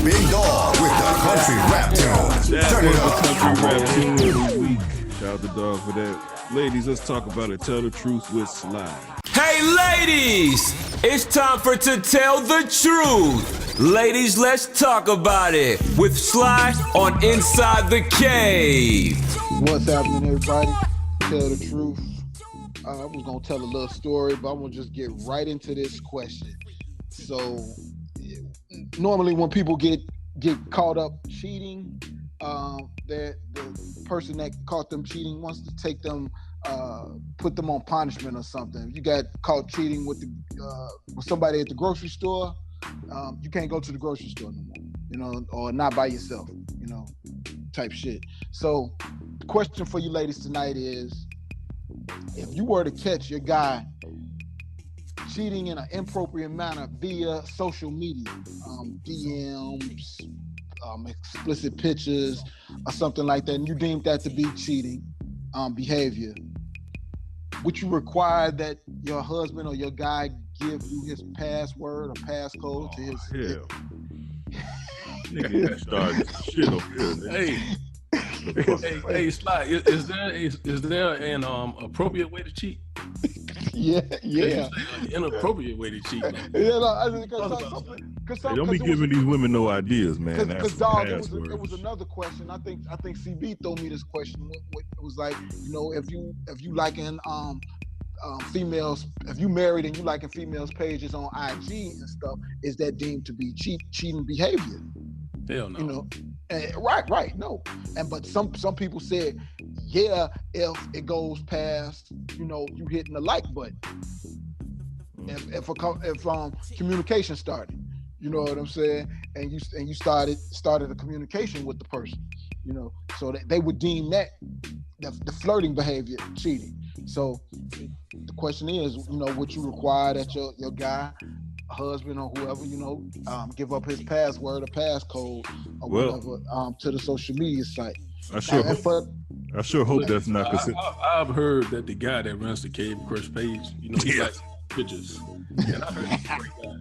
Big Dog with the Country Rap Tune. Turn it up. Country Rap Tune of the Week. Shout out to Dog for that. Ladies, let's talk about it. Tell the truth with Sly. Hey, ladies! It's time for To Tell the Truth. Ladies, let's talk about it with Sly on Inside the Cave. What's happening, everybody? Tell the truth. I was going to tell a little story, but I'm going to just get right into this question. So, normally when people get caught up cheating, the person that caught them cheating wants to take them, put them on punishment or something. If you got caught cheating with somebody at the grocery store, you can't go to the grocery store no more, or not by yourself, type shit. So the question for you ladies tonight is, if you were to catch your guy cheating in an inappropriate manner via social media, DMs, explicit pictures, or something like that, and you deemed that to be cheating behavior, would you require that your husband or your guy give you his password or passcode to his? Nigga, that started shit over here. Hey, Hey, Sly, is there an appropriate way to cheat? Yeah. An inappropriate way to cheat. Like, Don't be giving these women no ideas, man. Because dog, it was another question. I think CB threw me this question. It was like, if you liking females, if you married and you liking females' pages on IG and stuff, is that deemed to be cheating behavior? Hell no. Right, no. But some people said, yeah, if it goes past, you hitting the like button. If communication started, you know what I'm saying, and you started a communication with the person, so that they would deem that the flirting behavior cheating. So the question is, would you require that your guy, husband or whoever, give up his password or passcode or whatever to the social media site? I sure hope that's not considered. I've heard that the guy that runs the Cave Crush page, he likes pictures. And I heard he's a great guy.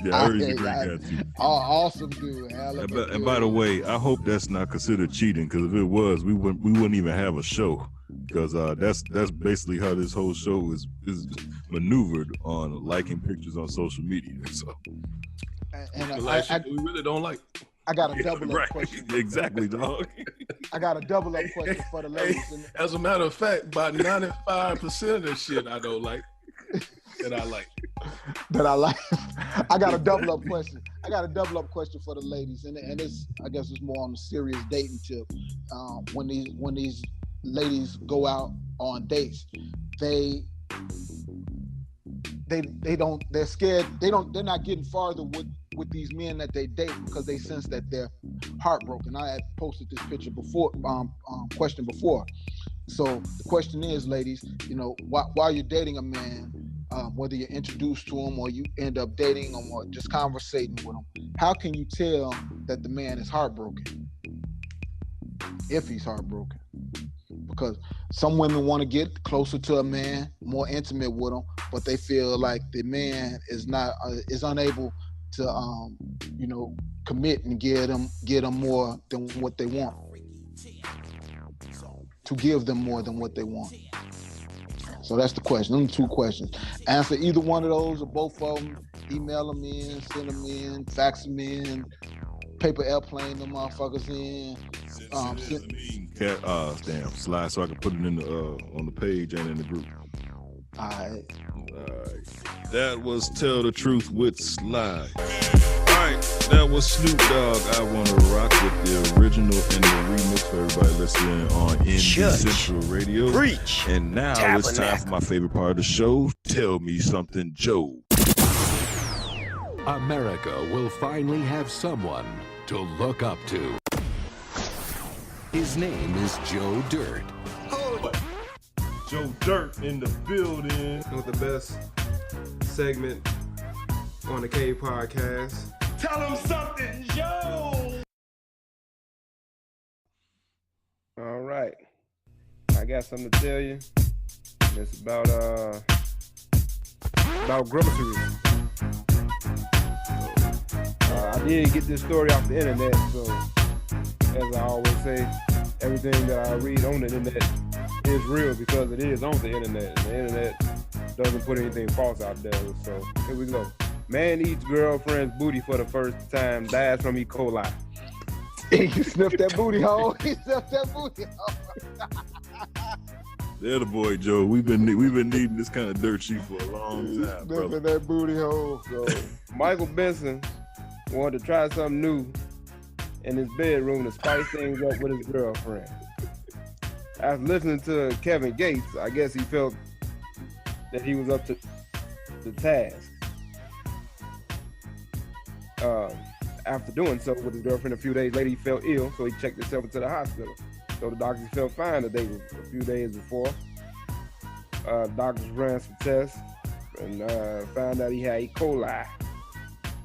Yeah, I heard he's a great guy too. Awesome dude. And by the way, I hope that's not considered cheating, because if it was, we wouldn't even have a show. Because that's basically how this whole show is maneuvered, on liking pictures on social media. So, and we really don't like. I got a double up question. Exactly, dog. I got a double up question for the ladies. As a matter of fact, about 95% of the shit I don't like that I like. I got a double up question. I got a double up question for the ladies, and it's, I guess it's more on the serious dating tip. When these ladies go out on dates, they're scared. They're not getting farther with these men that they date because they sense that they're heartbroken. I had posted this picture before, question before. So the question is, ladies, while you're dating a man, whether you're introduced to him or you end up dating him or just conversating with him, how can you tell that the man is heartbroken? If he's heartbroken. Because some women want to get closer to a man, more intimate with him, but they feel like the man is unable to commit and get them more than what they want. To give them more than what they want. So that's the question. Them 2 questions. Answer either one of those or both of them. Email them in, send them in, fax them in, paper airplane them motherfuckers in. Damn, slide so I can put it in the on the page and in the group. All right. That was Tell the Truth with Sly. Alright, that was Snoop Dogg, I Wanna Rock, with the original and the remix for everybody listening on NB Central Radio. Preach. And now it's time for my favorite part of the show, Tell Me Something, Joe. America will finally have someone to look up to. His name is Joe Dirt. Joe Dirt in the building. With the best segment on the Cave Podcast. Tell him something, Joe! All right. I got something to tell you. It's about groceries. I did get this story off the internet, so as I always say, everything that I read on the internet is real because it is on the internet. The internet doesn't put anything false out there. So here we go. Man eats girlfriend's booty for the first time, dies from E. coli. He sniffed that booty hole. They're the boy, Joe. We've been needing this kind of dirt sheet for a long time, bro. Sniffing that booty hole. So Michael Benson wanted to try something new in his bedroom to spice things up with his girlfriend. After listening to Kevin Gates, I guess he felt that he was up to the task. After doing so with his girlfriend a few days later, he felt ill, so he checked himself into the hospital. So the doctors felt fine a few days before. Doctors ran some tests and found out he had E. coli.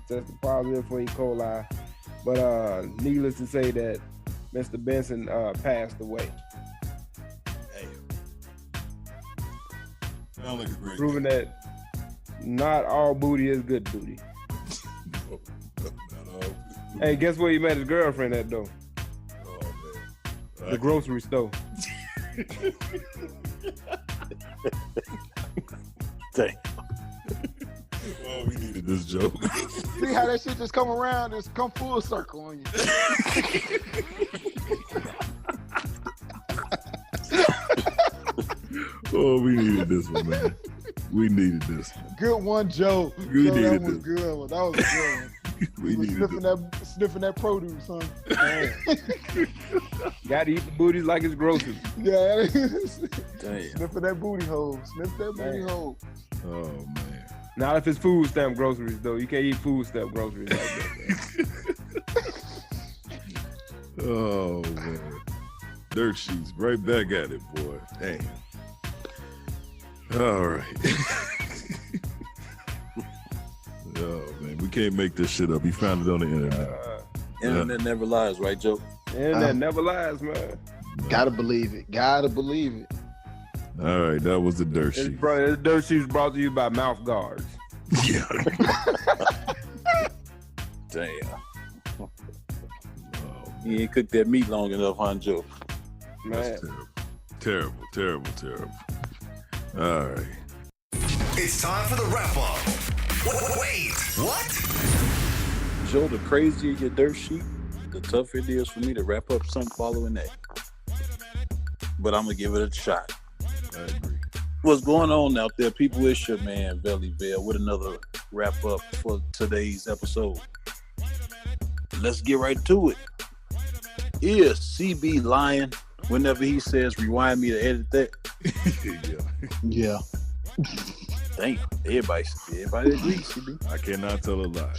Tested positive for E. coli. But needless to say that Mr. Benson passed away. Sound like a great proving that not all booty is good booty. No, not all. Hey, guess where he met his girlfriend at though? Oh man. The grocery store. Dang. Oh, we needed this joke. See how that shit just come around, just come full circle on you. Oh, we needed this one, man. We needed this one. Good one, Joe. We Joe, needed that was this. good one. That was a good one. We He was needed sniffing that produce, son. Gotta eat the booties like it's groceries. Yeah. Damn. Sniffing that booty hole. Sniff that booty hole. Oh, man. Not if it's food stamp groceries, though. You can't eat food stamp groceries like that. Oh, man. Dirt sheets. Right back at it, boy. Damn. All right. Oh, man. We can't make this shit up. He found it on the internet. Internet never lies, right, Joe? Internet never lies, man. Gotta believe it. Gotta believe it. All right. That was the dirt sheet. This dirt sheet was brought to you by mouth guards. Yeah. Damn. You ain't cooked that meat long enough, huh, Joe? Man. Terrible. All right. It's time for the wrap up. Wait, what? Joe, the crazier your dirt sheet, the tougher it is for me to wrap up something following that. But I'm gonna give it a shot. I agree. What's going on out there, people? It's your man, Belly Vale, with another wrap up for today's episode. Let's get right to it. Is CB lying whenever he says rewind me to edit that? Yeah. Damn, everybody agrees, CB. I cannot tell a lie.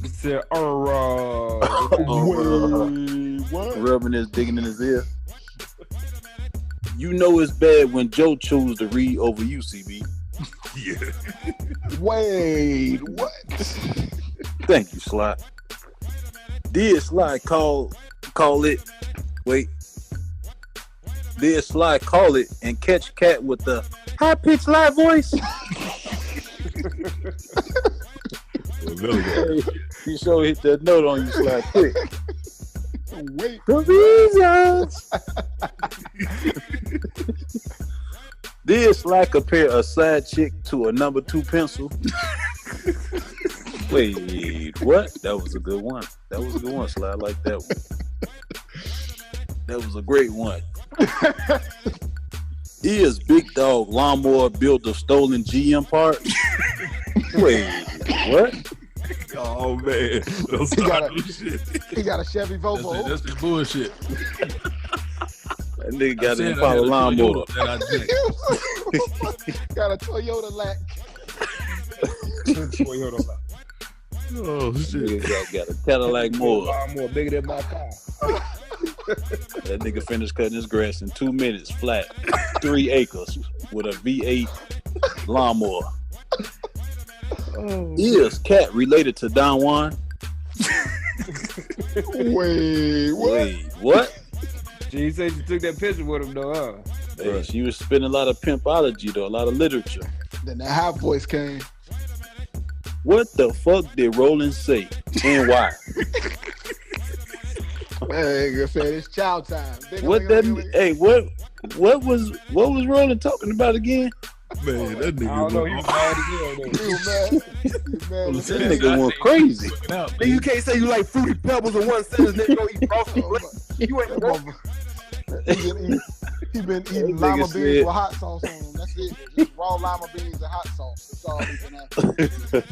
He said, what? Rubbing his, digging in his ear. You know it's bad when Joe chose to read over you, CB. Yeah. Wait, what? Thank you, Sly. Did Sly call it? Wait. Did Sly call it and catch Cat with the high-pitched live voice? Hey, he sure hit that note on you, Sly, quick. Wait. The reasons. Did Sly compare a side chick to a number 2 pencil? Wait, what? That was a good one. Sly. I like that one. That was a great one. Is Big Dog Lawnmower built of stolen GM parts? Wait, what? Oh, man. He got a Chevy Volvo. That's the bullshit. That nigga got an Impala lawnmower. Got a Toyota Lac. Oh, shit. Nigga got a Cadillac mower. Lawnmower bigger than my car. That nigga finished cutting his grass in 2 minutes flat. 3 acres with a V8 lawnmower. Oh, is Cat related to Don Juan? Wait, what? She said she took that picture with him, though, huh? Hey, she was spitting a lot of pimpology, though, a lot of literature. Then that high voice came. What the fuck did Roland say and why? Hey, said it's chow time. What was Roland talking about again? Man, that nigga. I don't know. He was mad as hell. That nigga went crazy. Nigga, you can't say you like Fruity Pebbles in one sentence, then go eat frosted flakes. You ain't He been eating lima beans with hot sauce on them. That's it. Just raw lima beans and hot sauce. That's all he been at.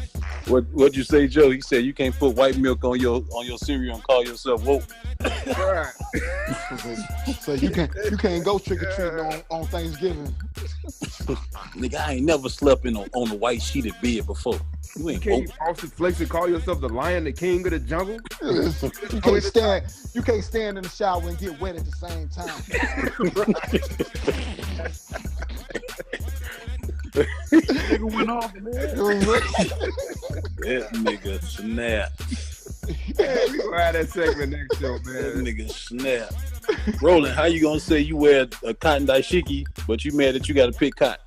What'd you say, Joe? He said you can't put white milk on your cereal and call yourself woke. Right. So you can't go trick or treating on Thanksgiving. Nigga, I ain't never slept on a white sheeted bed before. You ain't can't eat frosted flakes and call yourself the lion, the king of the jungle. You can't stand in the shower and get wet at the same time. Nigga went off, man. That nigga snap. Yeah, we gonna have that segment next show, man. That nigga snap. Roland, how you gonna say you wear a cotton dashiki, but you mad that you gotta pick cotton?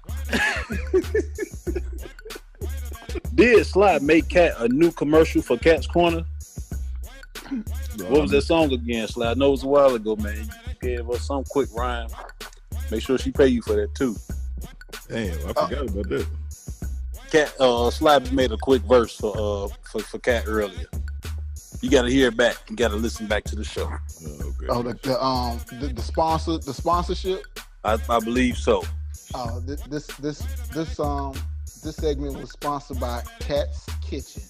Did Sly make Cat a new commercial for Cat's Corner? What was that song again, Sly? I know it was a while ago, man. Give us some quick rhyme. Make sure she pay you for that too. Damn, I forgot about that. Cat Slab made a quick verse for Cat earlier. You gotta hear it back. You gotta listen back to the show. Okay. Oh, the sponsorship. I believe so. This segment was sponsored by Cat's Kitchen,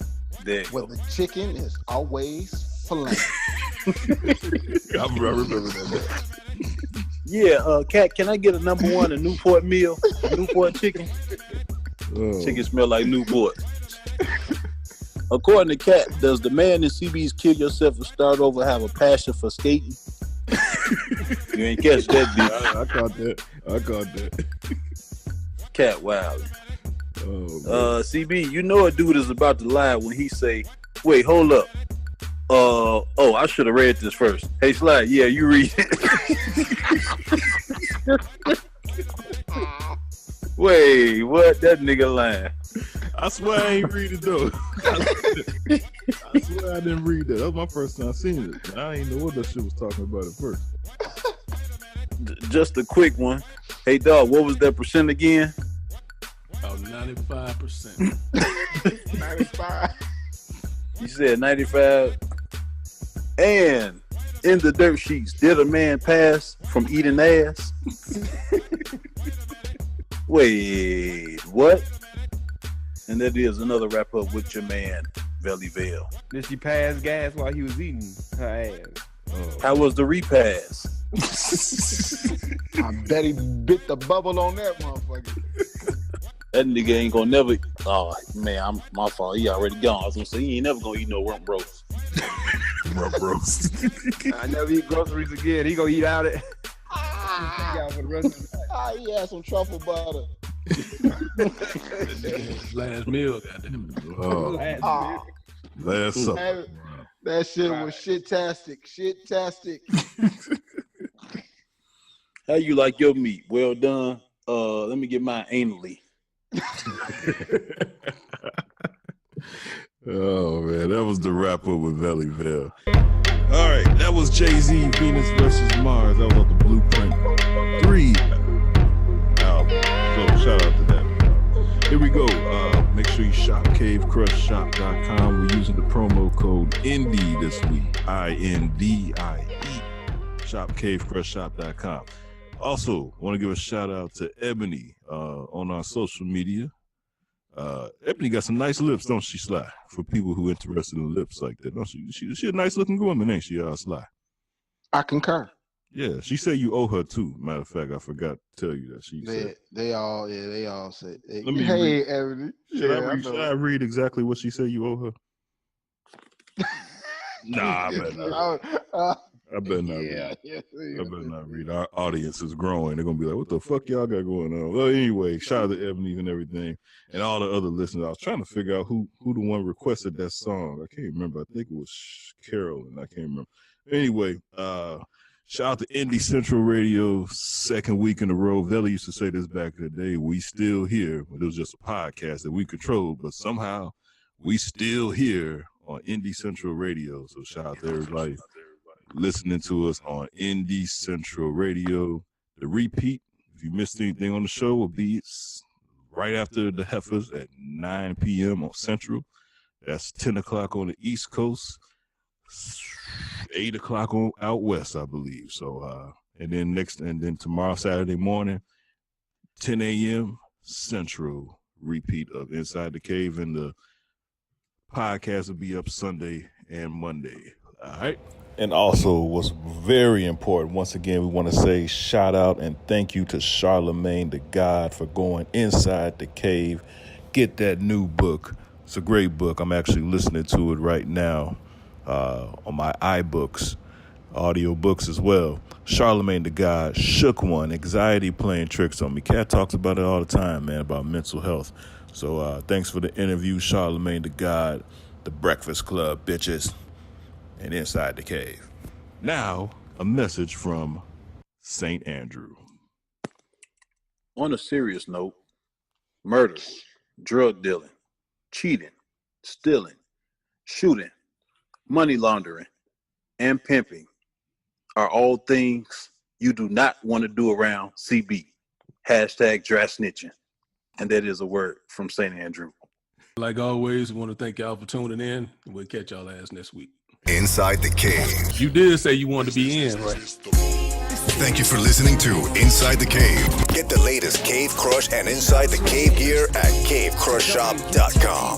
where the chicken is always filet. I remember that. Yeah, Cat, can I get a number one, a Newport meal? Newport chicken? Chicken smell like Newport. According to Cat, does the man in CB's Kill Yourself and Start Over have a passion for skating? You ain't catch that, dude. I caught that. Cat wild. CB, you know a dude is about to lie when he say, wait, hold up. I should have read this first. Hey, Slide, yeah, you read it. Wait, what? That nigga lying. I swear I ain't read it though. I swear I didn't read that. That was my first time seeing it. I didn't know what that shit was talking about at first. Just a quick one. Hey, dog, what was that percent again? Oh, 95%. 95. You said 95. And in the dirt sheets, did a man pass from eating ass? Wait, what? And that is another wrap up with your man, Velly Vale. Did she pass gas while he was eating her ass? How was the repass? I bet he bit the bubble on that motherfucker. That nigga ain't gonna never. Oh man, my fault. He already gone. I was gonna say he ain't never gonna eat no rump roast. Rump roast. I never eat groceries again. He gonna eat out it. For the rest of the night. He had some truffle butter. Last meal, goddamn. Last supper. That shit was shit-tastic. Shit-tastic. How you like your meat? Well done. Let me get mine anally. Oh man, that was the wrap up with Velly Vale. All right, that was Jay-Z, Venus versus Mars. That was off the Blueprint 3 album. So shout out to that. Here we go. Make sure you shop cavecrushshop.com. We're using the promo code INDIE this week. INDIE. Shop cavecrushshop.com. Also, want to give a shout out to Eboni on our social media. Eboni got some nice lips, don't she, Sly? For people who are interested in lips like that, don't she? She a nice looking woman, ain't she, Sly? I concur. Yeah, she said you owe her too. Matter of fact, I forgot to tell you that. They all say. Let me hey, Ebony. Should I read exactly what she said you owe her? Nah, I better not. I better not read. I better not read. Our audience is growing. They're gonna be like, "What the fuck y'all got going on?" Well, anyway, shout out to Ebony and everything, and all the other listeners. I was trying to figure out who the one requested that song. I can't remember. I think it was Carolyn. I can't remember. Anyway, shout out to Indie Central Radio, second week in a row. Velly used to say this back in the day. We still here, but it was just a podcast that we controlled, but somehow we still here on Indie Central Radio. So shout out to everybody listening to us on Indie Central Radio. The repeat, if you missed anything on the show, will be right after the Heifers at 9 p.m. on Central. That's 10 o'clock on the East Coast, 8 o'clock on out west, I believe. So, and then tomorrow, Saturday morning, 10 a.m. Central, repeat of Inside the Cave, and the podcast will be up Sunday and Monday. All right. And also, what's very important, once again, we want to say shout out and thank you to Charlamagne The God for going inside the cave. Get that new book. It's a great book. I'm actually listening to it right now on my iBooks, audio books as well. Charlamagne The God, Shook One, Anxiety Playing Tricks on Me. Cat talks about it all the time, man, about mental health. So thanks for the interview, Charlamagne The God, The Breakfast Club, bitches. And Inside the Cave. Now, a message from St. Andrew. On a serious note, murder, drug dealing, cheating, stealing, shooting, money laundering, and pimping are all things you do not want to do around CB. Hashtag dry snitching. And that is a word from St. Andrew. Like always, we want to thank y'all for tuning in. We'll catch y'all ass next week. Inside the Cave. You did say you wanted to be in, right? Thank you for listening to Inside the Cave. Get the latest Cave Crush and Inside the Cave gear at cavecrushshop.com.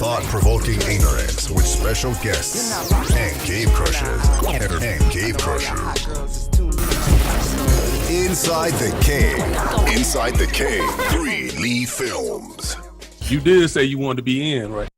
Thought-provoking ignorance with special guests and Cave Crushers. Inside the Cave. Inside the Cave. 3 Lee Films. You did say you wanted to be in, right?